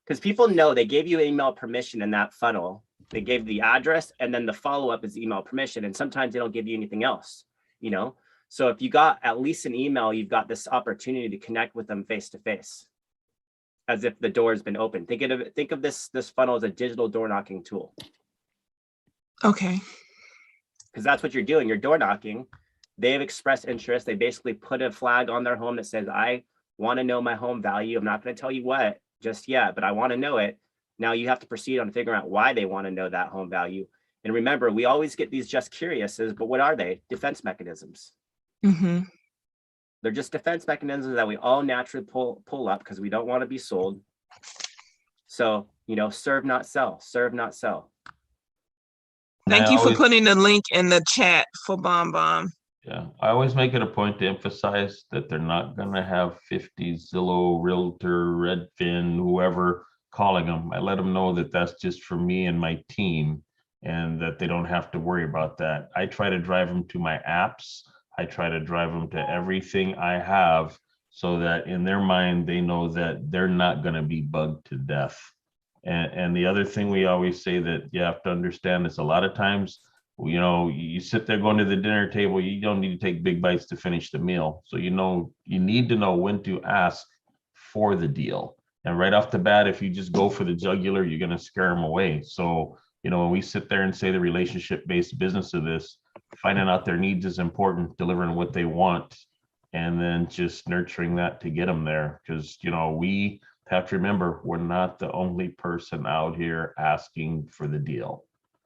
Because people know they gave you email permission in that funnel. They gave the address, and then the follow-up is email permission. And sometimes they don't give you anything else, you know? So if you got at least an email, you've got this opportunity to connect with them face-to-face, as if the door has been opened. Think of this funnel as a digital door knocking tool. Okay. Because that's what you're doing. You're door knocking. They have expressed interest. They basically put a flag on their home that says, I want to know my home value. I'm not going to tell you what just yet, but I want to know it. Now you have to proceed on figuring out why they want to know that home value. And remember, we always get these just curiouses, but what are they? Defense mechanisms. Mm-hmm. They're just defense mechanisms that we all naturally pull up because we don't want to be sold. So, you know, serve, not sell, serve, not sell. Thank you for putting the link in the chat for BombBomb. Yeah, I always make it a point to emphasize that they're not going to have 50 Zillow, Realtor, Redfin, whoever calling them. I let them know that that's just for me and my team and that they don't have to worry about that. I try to drive them to my apps. I try to drive them to everything I have so that in their mind, they know that they're not going to be bugged to death. And the other thing we always say that you have to understand is a lot of times, you know, you sit there going to the dinner table, you don't need to take big bites to finish the meal. So, you know, you need to know when to ask for the deal. And right off the bat, if you just go for the jugular, you're going to scare them away. So, you know, when we sit there and say the relationship-based business of this, finding out their needs is important, delivering what they want, and then just nurturing that to get them there. Because, you know, we have to remember, we're not the only person out here asking for the deal.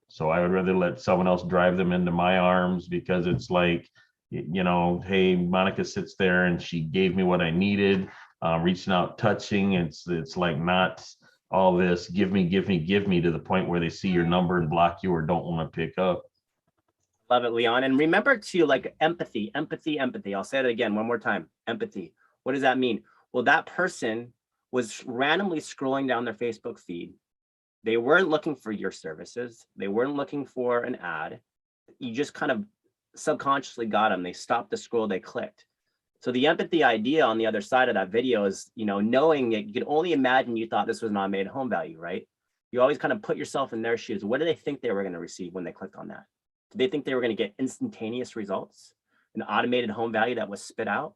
So I would rather let someone else drive them into my arms because it's like, you know, hey, Monica sits there and she gave me what I needed, reaching out, touching. It's like not all this, give me to the point where they see your number and block you or don't want to pick up. Love it, Leon. And remember to like empathy. I'll say it again one more time. Empathy. What does that mean? Well, that person was randomly scrolling down their Facebook feed. They weren't looking for your services. They weren't looking for an ad. You just kind of subconsciously got them. They stopped the scroll, they clicked. So the empathy idea on the other side of that video is, you know, knowing that you could only imagine you thought this was an automated home value, right? You always kind of put yourself in their shoes. What do they think they were going to receive when they clicked on that? Did they think they were going to get instantaneous results? An automated home value that was spit out?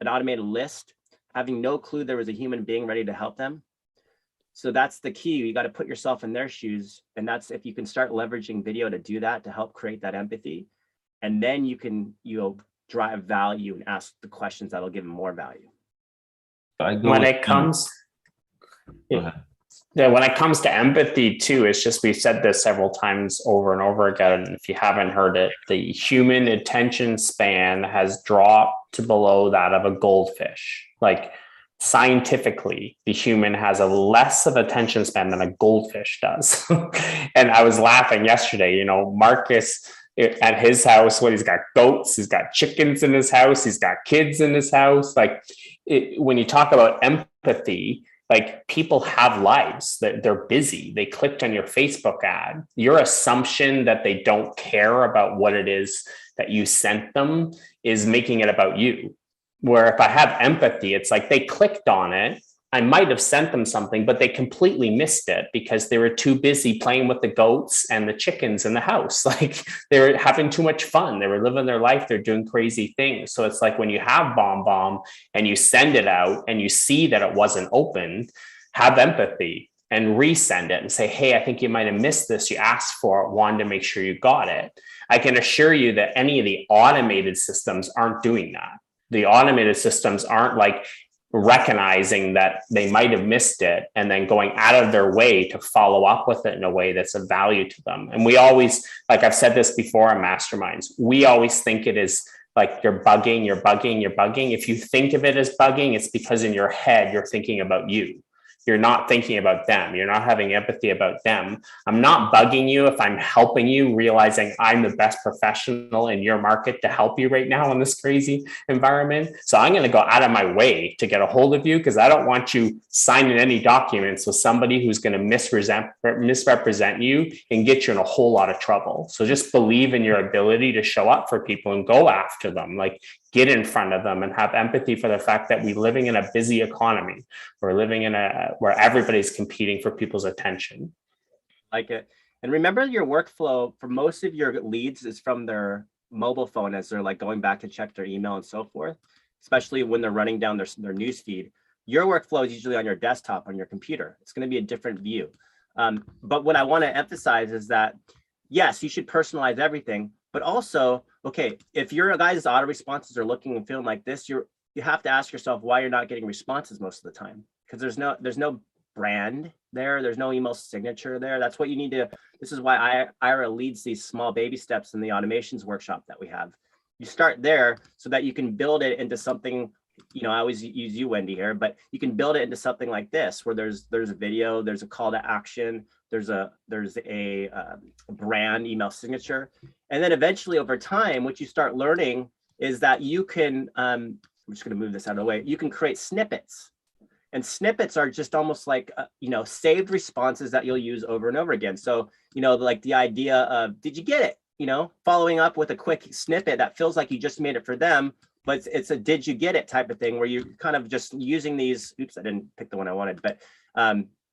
An automated list? Having no clue there was a human being ready to help them? So that's the key. You got to put yourself in their shoes. And that's if you can start leveraging video to do that, to help create that empathy. And then you can, you know, drive value and ask the questions that'll give them more value. When it comes to empathy too, it's just, we've said this several times over and over again. If you haven't heard it, the human attention span has dropped to below that of a goldfish. Like scientifically, the human has a less of attention span than a goldfish does. And I was laughing yesterday, you know, Marcus at his house, he's got goats, he's got chickens in his house, he's got kids in his house. Like when you talk about empathy, like people have lives, they're busy. They clicked on your Facebook ad. Your assumption that they don't care about what it is that you sent them is making it about you. Where if I have empathy, it's like they clicked on it. I might have sent them something, but they completely missed it because they were too busy playing with the goats and the chickens in the house. Like they were having too much fun. They were living their life. They're doing crazy things. So it's like when you have BombBomb and you send it out and you see that it wasn't opened, have empathy and resend it and say, hey, I think you might have missed this. You asked for it, wanted to make sure you got it. I can assure you that any of the automated systems aren't doing that. The automated systems aren't like recognizing that they might have missed it and then going out of their way to follow up with it in a way that's of value to them. And we always, like I've said this before in masterminds, we always think it is like you're bugging. If you think of it as bugging, it's because in your head, you're thinking about you. You're not thinking about them. You're not having empathy about them. I'm not bugging you if I'm helping you, realizing I'm the best professional in your market to help you right now in this crazy environment. So I'm going to go out of my way to get a hold of you because I don't want you signing any documents with somebody who's going to misrepresent you and get you in a whole lot of trouble. So just believe in your ability to show up for people and go after them. Like get in front of them and have empathy for the fact that we're living in a busy economy. We're living in where everybody's competing for people's attention. Like it. And remember, your workflow for most of your leads is from their mobile phone as they're like going back to check their email and so forth, especially when they're running down their news feed. Your workflow is usually on your desktop, on your computer. It's going to be a different view. But what I want to emphasize is that, yes, you should personalize everything, but also, okay, if your guys' auto responses are looking and feeling like this, you have to ask yourself why you're not getting responses most of the time, because there's no brand there. There's no email signature there. That's what you need to, this is why Ira leads these small baby steps in the automations workshop that we have. You start there so that you can build it into something, I always use you, Wendy, here, but you can build it into something like this, where there's a video, there's a call to action, there's a brand email signature. And then eventually over time, what you start learning is that you can, I'm just going to move this out of the way. You can create snippets. And snippets are just almost like, saved responses that you'll use over and over again. So, like the idea of, did you get it? Following up with a quick snippet that feels like you just made it for them, but it's a did you get it type of thing, where you're kind of just using these, oops, I didn't pick the one I wanted, but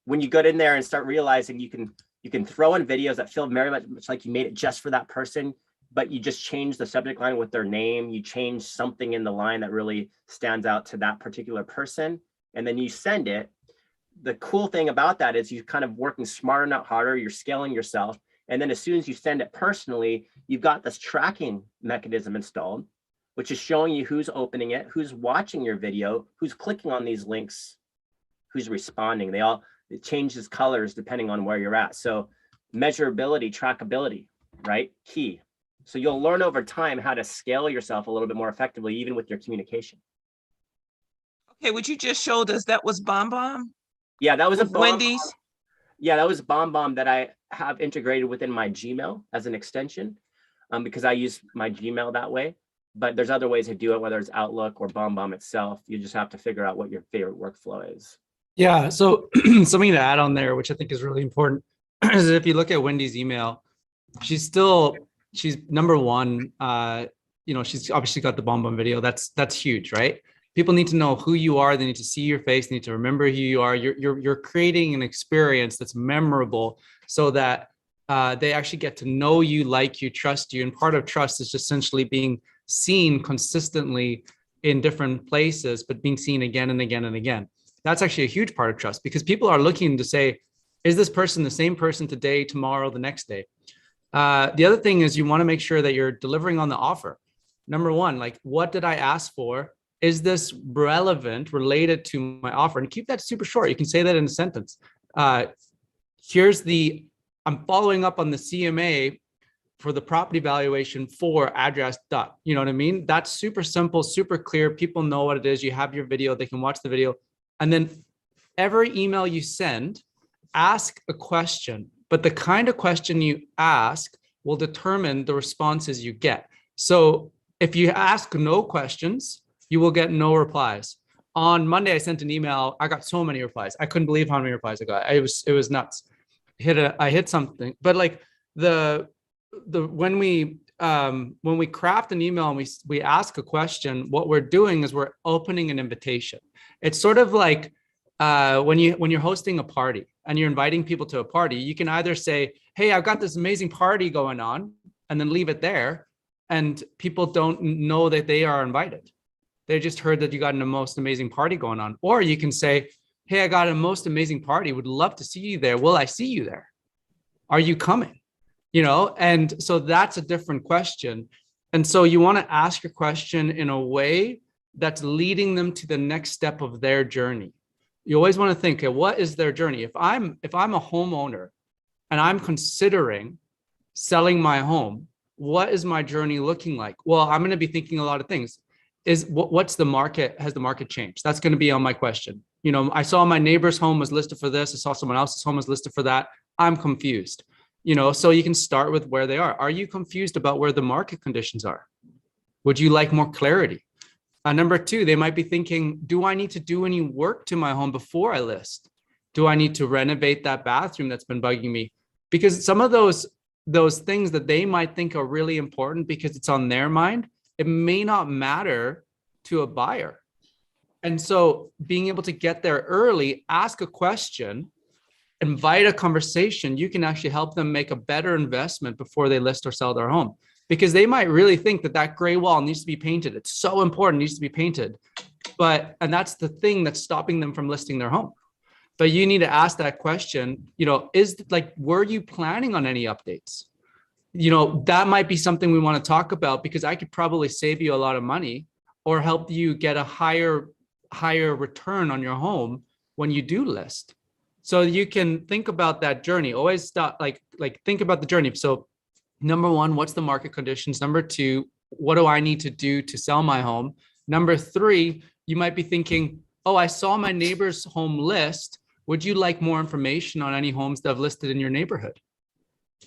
when you get in there and start realizing you can throw in videos that feel very much like you made it just for that person, but you just change the subject line with their name, you change something in the line that really stands out to that particular person, and then you send it. The cool thing about that is you're kind of working smarter, not harder, you're scaling yourself. And then as soon as you send it personally, you've got this tracking mechanism installed, which is showing you who's opening it, who's watching your video, who's clicking on these links, who's responding. It changes colors depending on where you're at. So measurability, trackability, right? Key. So you'll learn over time how to scale yourself a little bit more effectively, even with your communication. Okay, what you just showed us, that was BombBomb? Yeah, that was a Wendy's. Yeah, that was BombBomb that I have integrated within my Gmail as an extension, because I use my Gmail that way. But there's other ways to do it, whether it's Outlook or BombBomb itself. You just have to figure out what your favorite workflow is. Yeah. So something to add on there, which I think is really important, is if you look at Wendy's email, she's number one. She's obviously got the BombBomb video. That's huge, right? People need to know who you are. They need to see your face. They need to remember who you are. You're creating an experience that's memorable, so that they actually get to know you, like you, trust you. And part of trust is just essentially being seen consistently in different places, but being seen again and again and again. That's actually a huge part of trust, because people are looking to say, is this person the same person today, tomorrow, the next day? The other thing is you want to make sure that you're delivering on the offer. Number one, like, what did I ask for? Is this relevant, related to my offer? And keep that super short. You can say that in a sentence. I'm following up on the CMA for the property valuation for address dot. You know what I mean? That's super simple, super clear. People know what it is. You have your video, they can watch the video. And then every email you send, ask a question, but the kind of question you ask will determine the responses you get. So if you ask no questions, you will get no replies. On Monday, I sent an email. I got so many replies. I couldn't believe how many replies I got. It was nuts. I hit something, but like when we craft an email and we ask a question, what we're doing is we're opening an invitation. It's sort of like when you're hosting a party and you're inviting people to a party, you can either say, hey, I've got this amazing party going on, and then leave it there, and people don't know that they are invited. They just heard that you got a most amazing party going on. Or you can say, hey, I got a most amazing party. Would love to see you there. Will I see you there? Are you coming? And so that's a different question. And so you want to ask your question in a way that's leading them to the next step of their journey. You always want to think, okay, what is their journey? If I'm a homeowner and I'm considering selling my home, what is my journey looking like? Well, I'm going to be thinking a lot of things. What's the market? Has the market changed? That's going to be on my question. I saw my neighbor's home was listed for this. I saw someone else's home was listed for that. I'm confused. So you can start with where they are. Are you confused about where the market conditions are? Would you like more clarity? Number two, they might be thinking, do I need to do any work to my home before I list? Do I need to renovate that bathroom that's been bugging me? Because some of those things that they might think are really important because it's on their mind it may not matter to a buyer. And so being able to get there early, ask a question, invite a conversation, you can actually help them make a better investment before they list or sell their home. Because they might really think that that gray wall needs to be painted. It's so important, it needs to be painted. And that's the thing that's stopping them from listing their home. But you need to ask that question, were you planning on any updates? That might be something we want to talk about, because I could probably save you a lot of money or help you get a higher return on your home when you do list. So you can think about that journey. Always stop, think about the journey. So number one, what's the market conditions? Number two, what do I need to do to sell my home? Number three, you might be thinking, oh, I saw my neighbor's home list. Would you like more information on any homes that have listed in your neighborhood?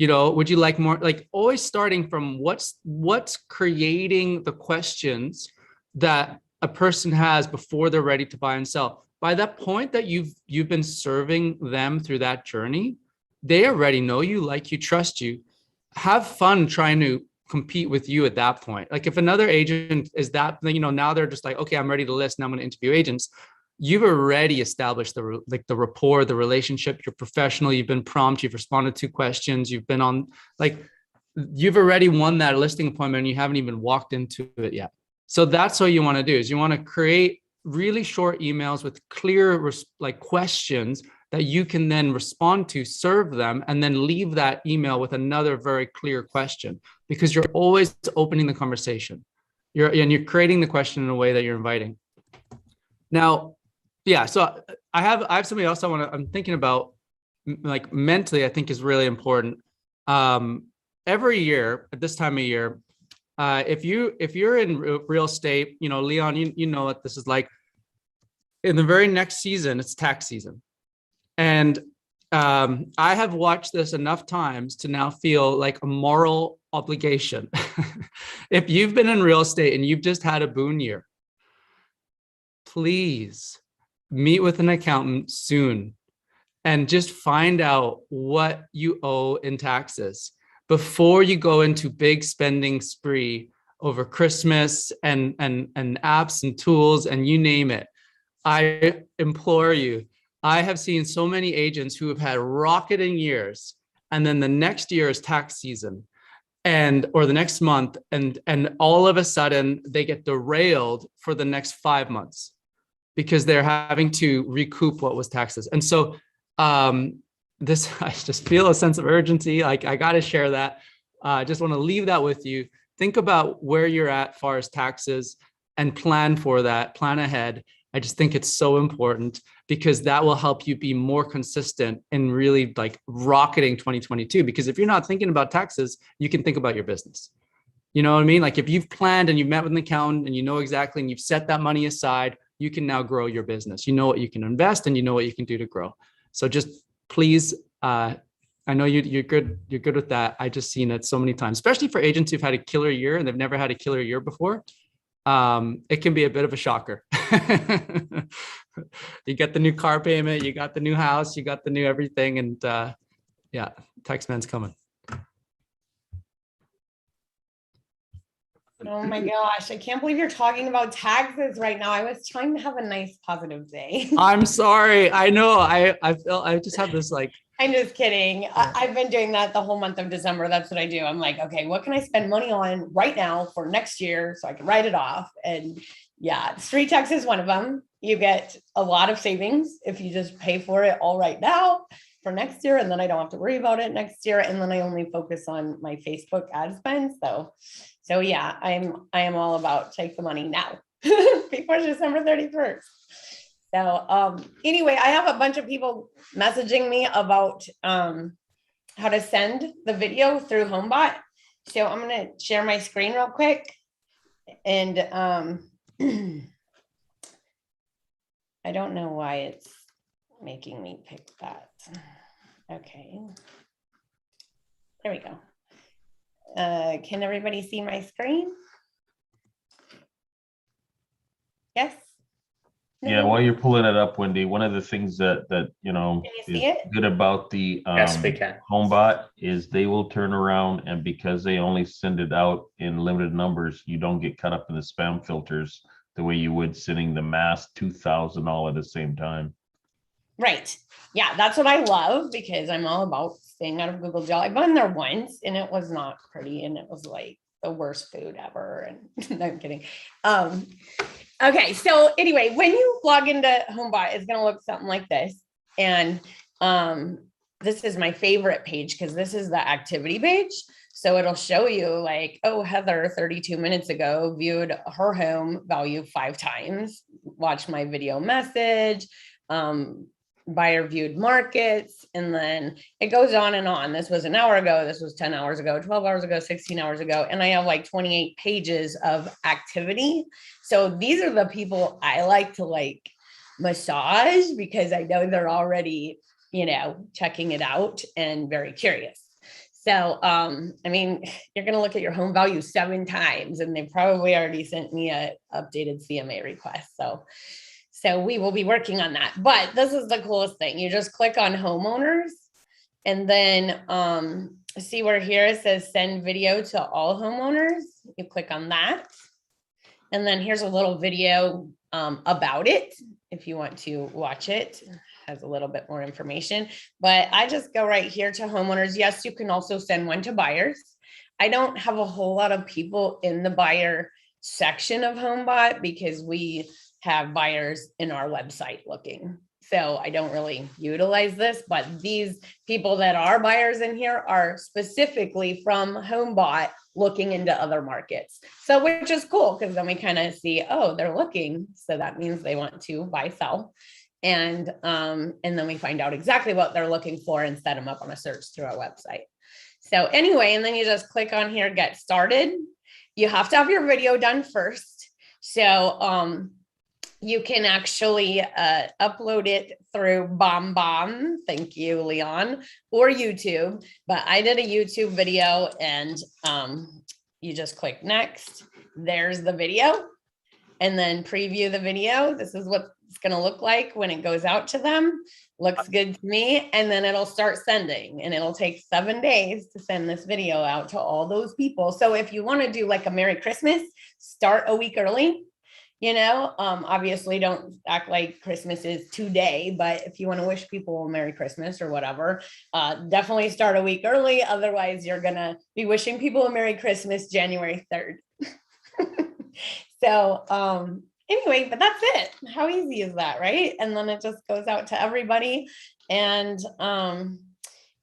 Would you like more? Always starting from what's creating the questions that a person has before they're ready to buy and sell. By that point that you've been serving them through that journey, they already know you, like you, trust you. Have fun trying to compete with you at that point. Like if another agent is that, now they're just like, okay, I'm ready to list. Now I'm going to interview agents. You've already established the rapport, the relationship. You're professional. You've been prompt. You've responded to questions. You've been on, you've already won that listing appointment and you haven't even walked into it yet. So that's what you want to do, is you want to create really short emails with clear questions that you can then respond to, serve them, and then leave that email with another very clear question, because you're always opening the conversation. You're creating the question in a way that you're inviting. Now, yeah, so I have somebody else I'm thinking about, mentally, I think is really important. Every year at this time of year, if you're in real estate, Leon, you know what this is like. In the very next season, it's tax season. And I have watched this enough times to now feel like a moral obligation. If you've been in real estate and you've just had a boon year, please meet with an accountant soon and just find out what you owe in taxes before you go into big spending spree over Christmas and apps and tools and you name it. I implore you. I have seen so many agents who have had rocketing years, and then the next year is tax season or the next month, and all of a sudden they get derailed for the next 5 months because they're having to recoup what was taxes. And so I just feel a sense of urgency. I got to share that. I just want to leave that with you. Think about where you're at as far as taxes and plan for that, plan ahead. I just think it's so important because that will help you be more consistent in really rocketing 2022. Because if you're not thinking about taxes, you can think about your business. You know what I mean? If you've planned and you've met with an accountant and you know exactly, and you've set that money aside, you can now grow your business. You know what you can invest and you know what you can do to grow. So just please, I know you're good with that. I just seen it so many times, especially for agents who've had a killer year and they've never had a killer year before. It can be a bit of a shocker. You get the new car payment, you got the new house, you got the new everything, and yeah, tax man's coming. Oh my gosh, I can't believe you're talking about taxes right now. I was trying to have a nice positive day. I'm sorry. I know. I just have this I'm just kidding. I've been doing that the whole month of December. That's what I do. I'm like, okay, what can I spend money on right now for next year so I can write it off? And yeah, StreetText is one of them. You get a lot of savings if you just pay for it all right now for next year, and then I don't have to worry about it next year. And then I only focus on my Facebook ad spend. So yeah, I am all about take the money now before December 31st. So anyway, I have a bunch of people messaging me about how to send the video through HomeBot. So I'm going to share my screen real quick. And I don't know why it's making me pick that. Okay. There we go. Can everybody see my screen? Yes? Yeah, while you're pulling it up, Wendy, one of the things that you know Can you is see it? good about the Yes, we can. HomeBot is they will turn around, and because they only send it out in limited numbers, you don't get caught up in the spam filters the way you would sending the mass 2,000 all at the same time. Right. Yeah, that's what I love because I'm all about staying out of Google Jail. I've been there once and it was not pretty and it was like the worst food ever. And no, I'm kidding. Okay, so anyway, when you log into HomeBot, it's gonna look something like this. And this is my favorite page because this is the activity page. So it'll show you like, oh, Heather 32 minutes ago viewed her home value 5 times, watched my video message, buyer viewed markets, and then it goes on and on. This was an hour ago, this was 10 hours ago, 12 hours ago, 16 hours ago, and I have like 28 pages of activity. So these are the people I like to like massage because I know they're already, you know, checking it out and very curious. So, I mean, you're going to look at your home value 7 times and they probably already sent me a updated CMA request. So we will be working on that, but this is the coolest thing. You just click on homeowners and then see where here it says send video to all homeowners. You click on that. And then here's a little video about it. If you want to watch it, has a little bit more information, but I just go right here to homeowners. Yes, you can also send one to buyers. I don't have a whole lot of people in the buyer section of HomeBot because we have buyers in our website looking. So I don't really utilize this, but these people that are buyers in here are specifically from HomeBot looking into other markets. So which is cool because then we kind of see, oh, they're looking. So that means they want to buy, sell. And then we find out exactly what they're looking for and set them up on a search through our website. So anyway, and then you just click on here, get started. You have to have your video done first. So you can actually upload it through BombBomb. Thank you, Leon, or YouTube. But I did a YouTube video and you just click next. There's the video. And then preview the video. This is what it's going to look like when it goes out to them. Looks good to me. And then it'll start sending and it'll take 7 days to send this video out to all those people. So if you want to do like a Merry Christmas, start a week early. You know, obviously don't act like Christmas is today, but if you want to wish people a Merry Christmas or whatever, definitely start a week early. Otherwise, you're going to be wishing people a Merry Christmas January 3rd. So anyway, but that's it. How easy is that, right? And then it just goes out to everybody. And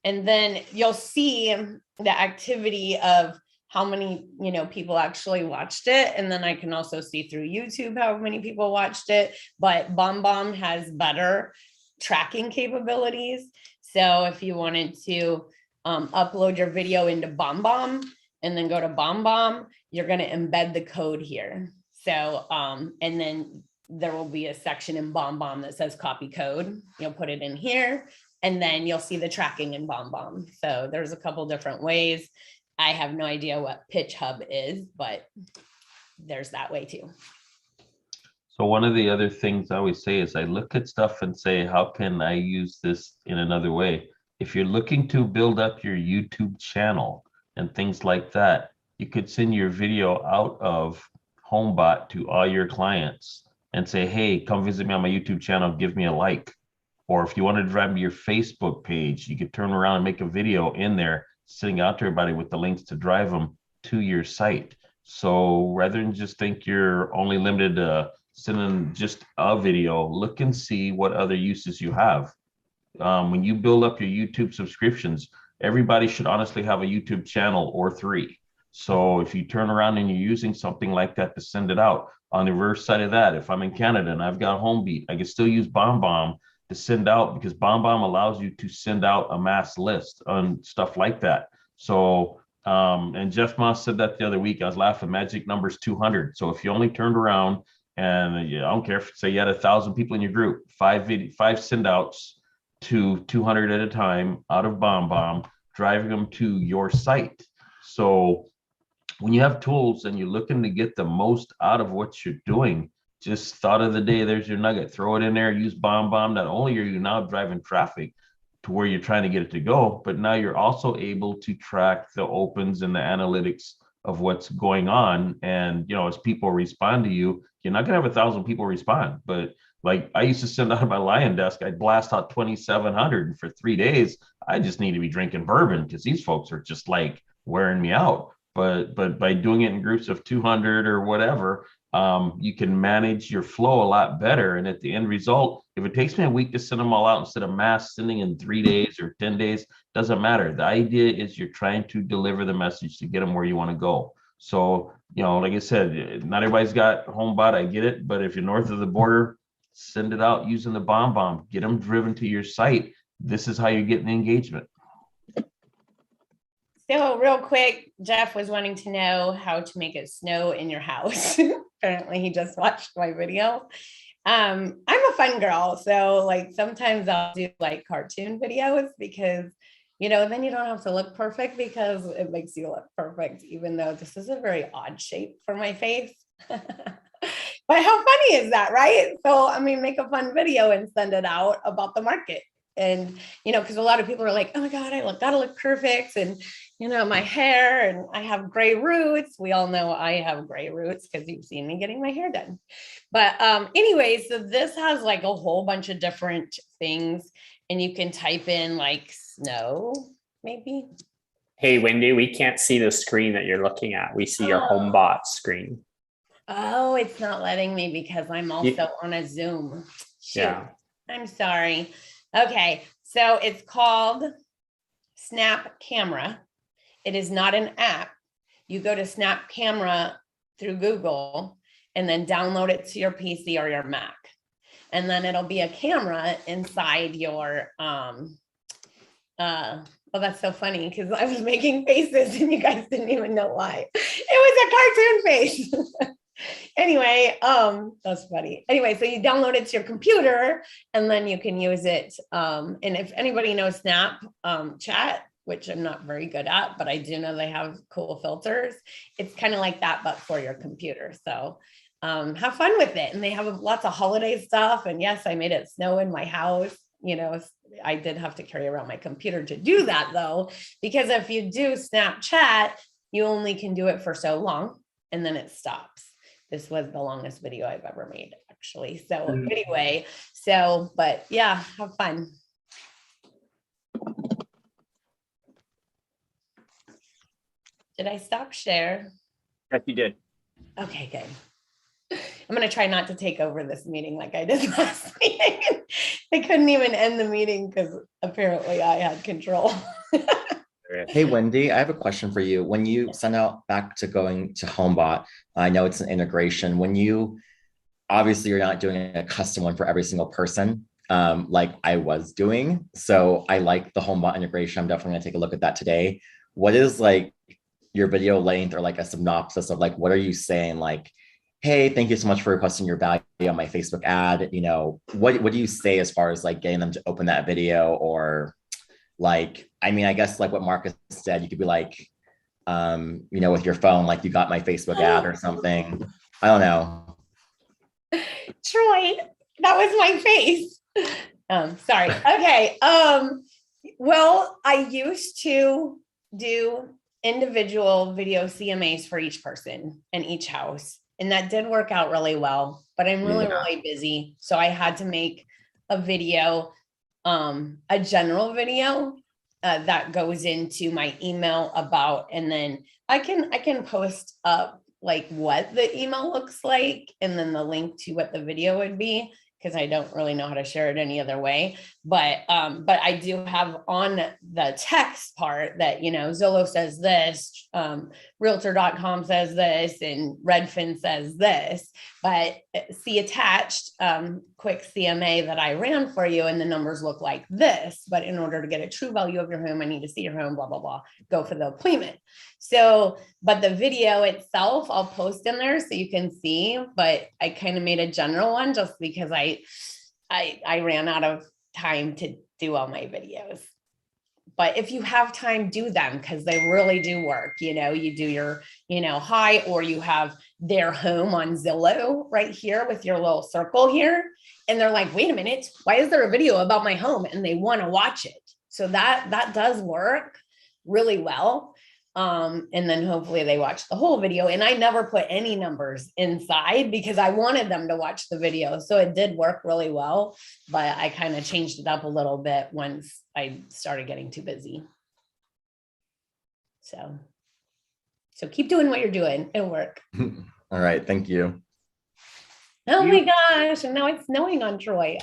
then you'll see the activity of how many, you know, people actually watched it. And then I can also see through YouTube how many people watched it. But BombBomb has better tracking capabilities. So if you wanted to upload your video into BombBomb and then go to BombBomb, you're going to embed the code here. So, and then there will be a section in BombBomb that says copy code. You'll put it in here and then you'll see the tracking in BombBomb. So there's a couple different ways. I have no idea what Pitch Hub is, but there's that way too. So one of the other things I always say is I look at stuff and say, how can I use this in another way? If you're looking to build up your YouTube channel and things like that, you could send your video out of HomeBot to all your clients and say, hey, come visit me on my YouTube channel, give me a like. Or if you want to drive me your Facebook page, you could turn around and make a video in there, sending out to everybody with the links to drive them to your site. So rather than just think you're only limited to sending just a video, look and see what other uses you have. When you build up your YouTube subscriptions, everybody should honestly have a YouTube channel or 3. So if you turn around and you're using something like that to send it out, on the reverse side of that, if I'm in Canada and I've got HomeBeat, I can still use BombBomb to send out because BombBomb allows you to send out a mass list on stuff like that. So, and Jeff Moss said that the other week, I was laughing, magic number's 200. So if you only turned around and I don't care if say you had 1,000 people in your group, 5 send outs to 200 at a time out of BombBomb, driving them to your site. So when you have tools and you're looking to get the most out of what you're doing, just thought of the day. There's your nugget. Throw it in there. Use BombBomb. Not only are you now driving traffic to where you're trying to get it to go, but now you're also able to track the opens and the analytics of what's going on. And, you know, as people respond to you, you're not going to have 1,000 people respond. But like I used to send out of my Lion desk, I'd blast out 2,700. And for 3 days, I just need to be drinking bourbon because these folks are just like wearing me out. But by doing it in groups of 200 or whatever, you can manage your flow a lot better. And at the end result, if it takes me a week to send them all out instead of mass sending in 3 days or 10 days, doesn't matter. The idea is you're trying to deliver the message to get them where you want to go. So, you know, like I said, not everybody's got HomeBot, I get it. But if you're north of the border, send it out using the BombBomb, get them driven to your site. This is how you're getting the engagement. So real quick, Jeff was wanting to know how to make it snow in your house. Apparently he just watched my video. I'm a fun girl. So like sometimes I'll do like cartoon videos because, you know, then you don't have to look perfect because it makes you look perfect, even though this is a very odd shape for my face. But how funny is that, right? So, I mean, make a fun video and send it out about the market. And, you know, because a lot of people are like, oh my God, gotta look perfect. And, you know, my hair, and I have gray roots. We all know I have gray roots because you've seen me getting my hair done. But anyway, so this has like a whole bunch of different things. And you can type in like snow, maybe. Hey, Wendy, we can't see the screen that you're looking at. We see your HomeBot screen. Oh, it's not letting me because I'm also on a Zoom. Shoot. Yeah. I'm sorry. Okay, so it's called Snap Camera. It is not an app. You go to Snap Camera through Google and then download it to your PC or your Mac. And then it'll be a camera inside your, oh, that's so funny because I was making faces and you guys didn't even know why. It was a cartoon face. Anyway, that's funny. Anyway, so you download it to your computer and then you can use it. And if anybody knows Snap Chat, which I'm not very good at, but I do know they have cool filters. It's kind of like that, but for your computer. So have fun with it. And they have lots of holiday stuff. And yes, I made it snow in my house. You know, I did have to carry around my computer to do that though, because if you do Snapchat, you only can do it for so long and then it stops. This was the longest video I've ever made, actually. So anyway, but yeah, have fun. Did I stop share? Yes, you did. Okay, good. I'm going to try not to take over this meeting like I did last meeting. I couldn't even end the meeting because apparently I had control. Hey, Wendy, I have a question for you. When you send out back to going to HomeBot, I know it's an integration. When you, obviously you're not doing a custom one for every single person like I was doing. So I like the HomeBot integration. I'm definitely gonna take a look at that today. What is like your video length or like a synopsis of like, what are you saying? Like, hey, thank you so much for requesting your value on my Facebook ad. You know, what do you say as far as like getting them to open that video? Or like, I mean, I guess like what Marcus said, you could be like, you know, with your phone, like you got my Facebook ad or something. I don't know. Troy, that was my face. Sorry. Okay. Well, I used to do individual video CMAs for each person in each house. And that did work out really well, but I'm really busy. So I had to make a video, a general video that goes into my email about, and then I can post up like what the email looks like and then the link to what the video would be, because I don't really know how to share it any other way. But I do have on the text part that, you know, Zillow says this, Realtor.com says this, and Redfin says this. But see attached, quick CMA that I ran for you, and the numbers look like this. But in order to get a true value of your home, I need to see your home, blah, blah, blah, go for the appointment. So, but the video itself, I'll post in there so you can see, but I kind of made a general one just because I ran out of time to do all my videos. but if you have time, do them because they really do work. You know, you do your, hi, or you have their home on Zillow right here with your little circle here. And they're like, wait a minute, why is there a video about my home? And they want to watch it. So that does work really well. And then hopefully they watch the whole video. And I never put any numbers inside because I wanted them to watch the video. So it did work really well, but I kind of changed it up a little bit once I started getting too busy. So keep doing what you're doing. It'll work. All right. Thank you. Oh my gosh. And now it's snowing on Troy.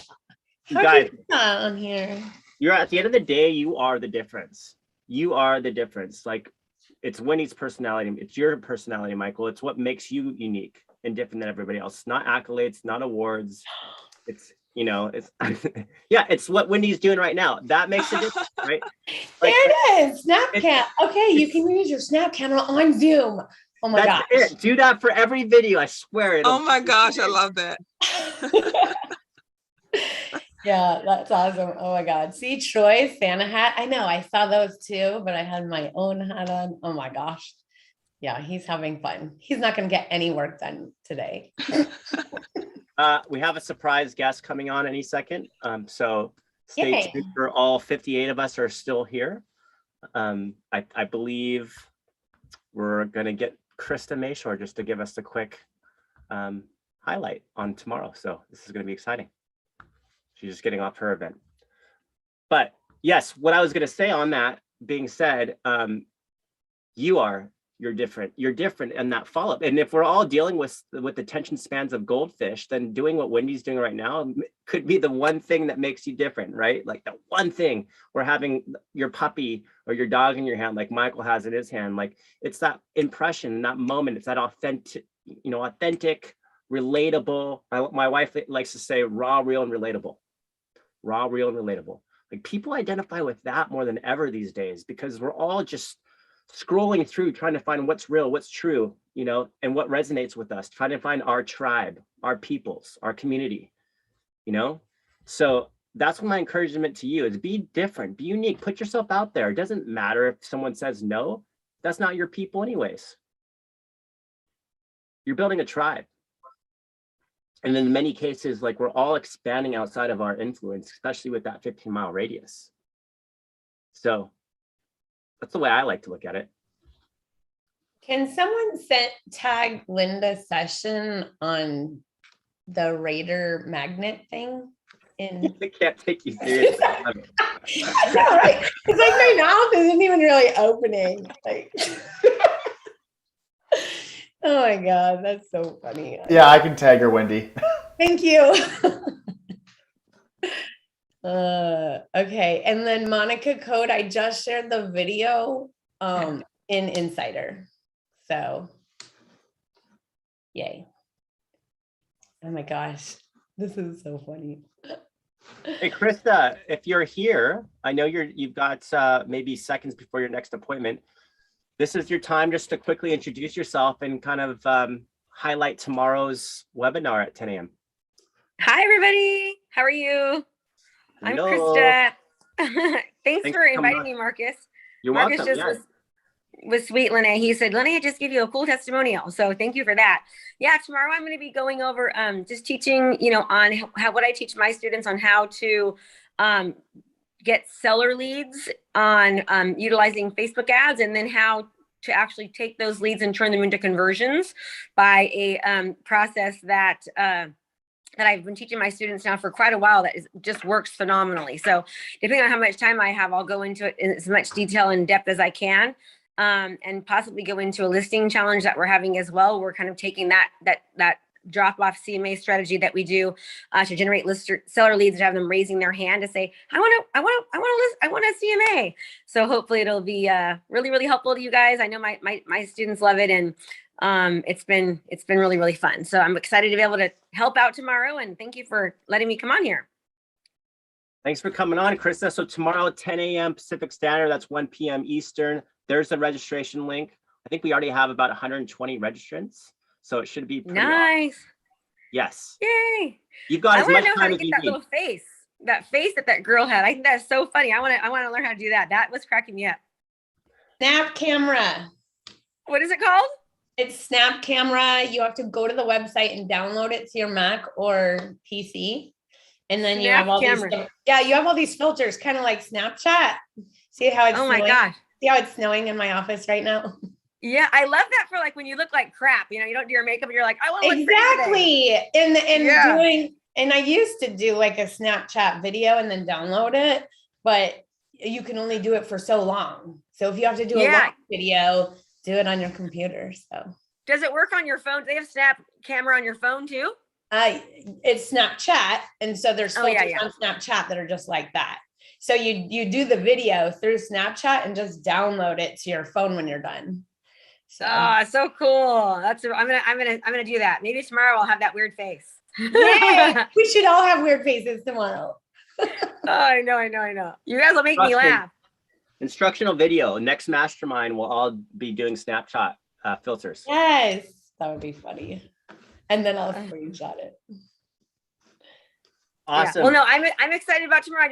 You guys, on here. You're at the end of the day, you are the difference. You are the difference. Like, it's Wendy's personality. It's your personality, Michael. It's what makes you unique and different than everybody else. Not accolades, not awards. It's, it's yeah, it's what Wendy's doing right now. That makes a difference, right? Like, there it is. Snapcam. Okay, you can use your snap camera on Zoom. Oh my gosh. It. Do that for every video. I swear. Oh my gosh, I love that. Yeah, that's awesome. Oh my God. See, Troy's Santa hat. I know, I saw those too, but I had my own hat on. Oh my gosh. Yeah, he's having fun. He's not going to get any work done today. We have a surprise guest coming on any second. So stay Yay. tuned for all 58 of us are still here. I believe we're going to get Krista Mayshore just to give us a quick highlight on tomorrow. So this is going to be exciting. She's just getting off her event. But yes, what I was going to say on that being said, you're different. You're different in that follow-up. And if we're all dealing with the attention spans of goldfish, then doing what Wendy's doing right now could be the one thing that makes you different, right? Like the one thing, we're having your puppy or your dog in your hand, like Michael has in his hand. Like it's that impression, that moment. It's that authentic, relatable. My wife likes to say raw, real, and relatable. Raw, real, and relatable. Like people identify with that more than ever these days because we're all just scrolling through trying to find what's real, what's true, and what resonates with us, trying to find our tribe, our peoples, our community, So that's my encouragement to you is be different, be unique, put yourself out there. It doesn't matter if someone says no, that's not your people anyways. You're building a tribe. And in many cases, like we're all expanding outside of our influence, especially with that 15-mile radius. So that's the way I like to look at it. Can someone tag Linda Session on the Raider magnet thing? I can't take you seriously. I know, right? It's like my mouth isn't even really opening. Like, oh my God, that's so funny. Yeah, I can tag her, Wendy. Thank you. Okay, and then Monica Code, I just shared the video in Insider. So, yay. Oh my gosh, this is so funny. Hey, Krista, if you're here, I know you've got maybe seconds before your next appointment. This is your time just to quickly introduce yourself and kind of highlight tomorrow's webinar at 10 a.m. Hi, everybody. How are you? I'm Hello. Krista. Thanks for inviting me, Marcus. You're Marcus welcome. just was sweet, Lene. He said, Lene, just give you a cool testimonial. So thank you for that. Yeah, tomorrow I'm going to be going over just teaching, on what I teach my students on how to get seller leads on utilizing Facebook ads, and then how to actually take those leads and turn them into conversions by a process that I've been teaching my students now for quite a while that just works phenomenally. So depending on how much time I have, I'll go into it in as much detail and depth as I can, and possibly go into a listing challenge that we're having as well. We're kind of taking that drop off CMA strategy that we do to generate seller leads and have them raising their hand to say, I want a CMA. So hopefully it'll be really, really helpful to you guys. I know my students love it, and it's been really, really fun. So I'm excited to be able to help out tomorrow, and thank you for letting me come on here. Thanks for coming on, Krista. So tomorrow at 10 a.m. Pacific Standard, that's 1 p.m. Eastern. There's the registration link. I think we already have about 120 registrants, so it should be pretty nice. awesome. Yes. Yay! You've got I as much want to know how time to as get you that need. little face. that face that girl had. I think that's so funny. I want to learn how to do that. That was cracking me up. Snap camera. What is it called? It's Snap Camera. You have to go to the website and download it to your Mac or PC. And then you have all these, you have all these filters, kind of like Snapchat. See how it's snowing? Gosh. See how it's snowing in my office right now? Yeah, I love that for like when you look like crap, you don't do your makeup and you're like, I want to look exactly. And I used to do like a Snapchat video and then download it, but you can only do it for so long. So if you have to do a long video, do it on your computer. So does it work on your phone? Do they have Snap Camera on your phone too? It's Snapchat, and so there's filters on Snapchat that are just like that. So you do the video through Snapchat and just download it to your phone when you're done. So cool. I'm gonna do that. Maybe tomorrow I'll have that weird face. Yeah, we should all have weird faces tomorrow. I know. You guys will make me laugh. Instructional video. Next mastermind, we'll all be doing Snapchat filters. Yes, that would be funny. And then I'll screenshot it. Awesome. Yeah. Well, no, I'm excited about tomorrow. I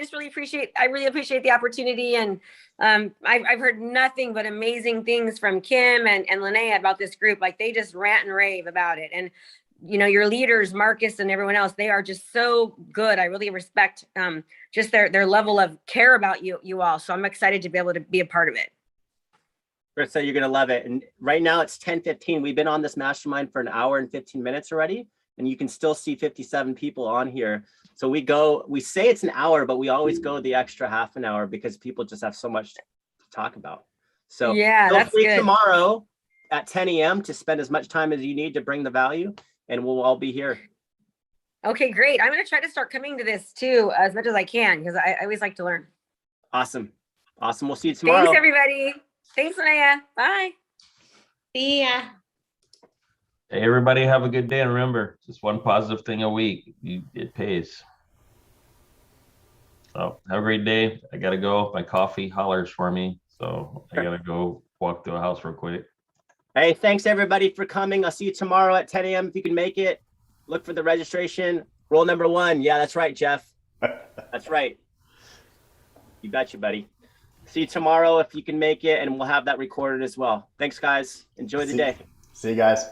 really appreciate the opportunity, and I've heard nothing but amazing things from Kim and Linnea about this group. Like they just rant and rave about it, and your leaders, Marcus and everyone else, they are just so good. I really respect just their level of care about you all. So I'm excited to be able to be a part of it. Krista, you're gonna love it. And right now it's 10:15. We've been on this mastermind for an hour and 15 minutes already, and you can still see 57 people on here. So we say it's an hour, but we always go the extra half an hour because people just have so much to talk about. So yeah, feel that's free good. Tomorrow at 10 a.m. to spend as much time as you need to bring the value, and we'll all be here. Okay, great. I'm going to try to start coming to this too as much as I can because I always like to learn. Awesome. We'll see you tomorrow. Thanks, everybody. Thanks, Linnea. Bye. See ya. Hey, everybody, have a good day. And remember, just one positive thing a week. It pays. So have a great day. I got to go. My coffee hollers for me. So I got to go walk through a house real quick. Hey, thanks everybody for coming. I'll see you tomorrow at 10 a.m. if you can make it. Look for the registration. Roll number 1. Yeah, that's right, Jeff. That's right. You betcha, buddy. See you tomorrow if you can make it, and we'll have that recorded as well. Thanks, guys. Enjoy the day. See you guys.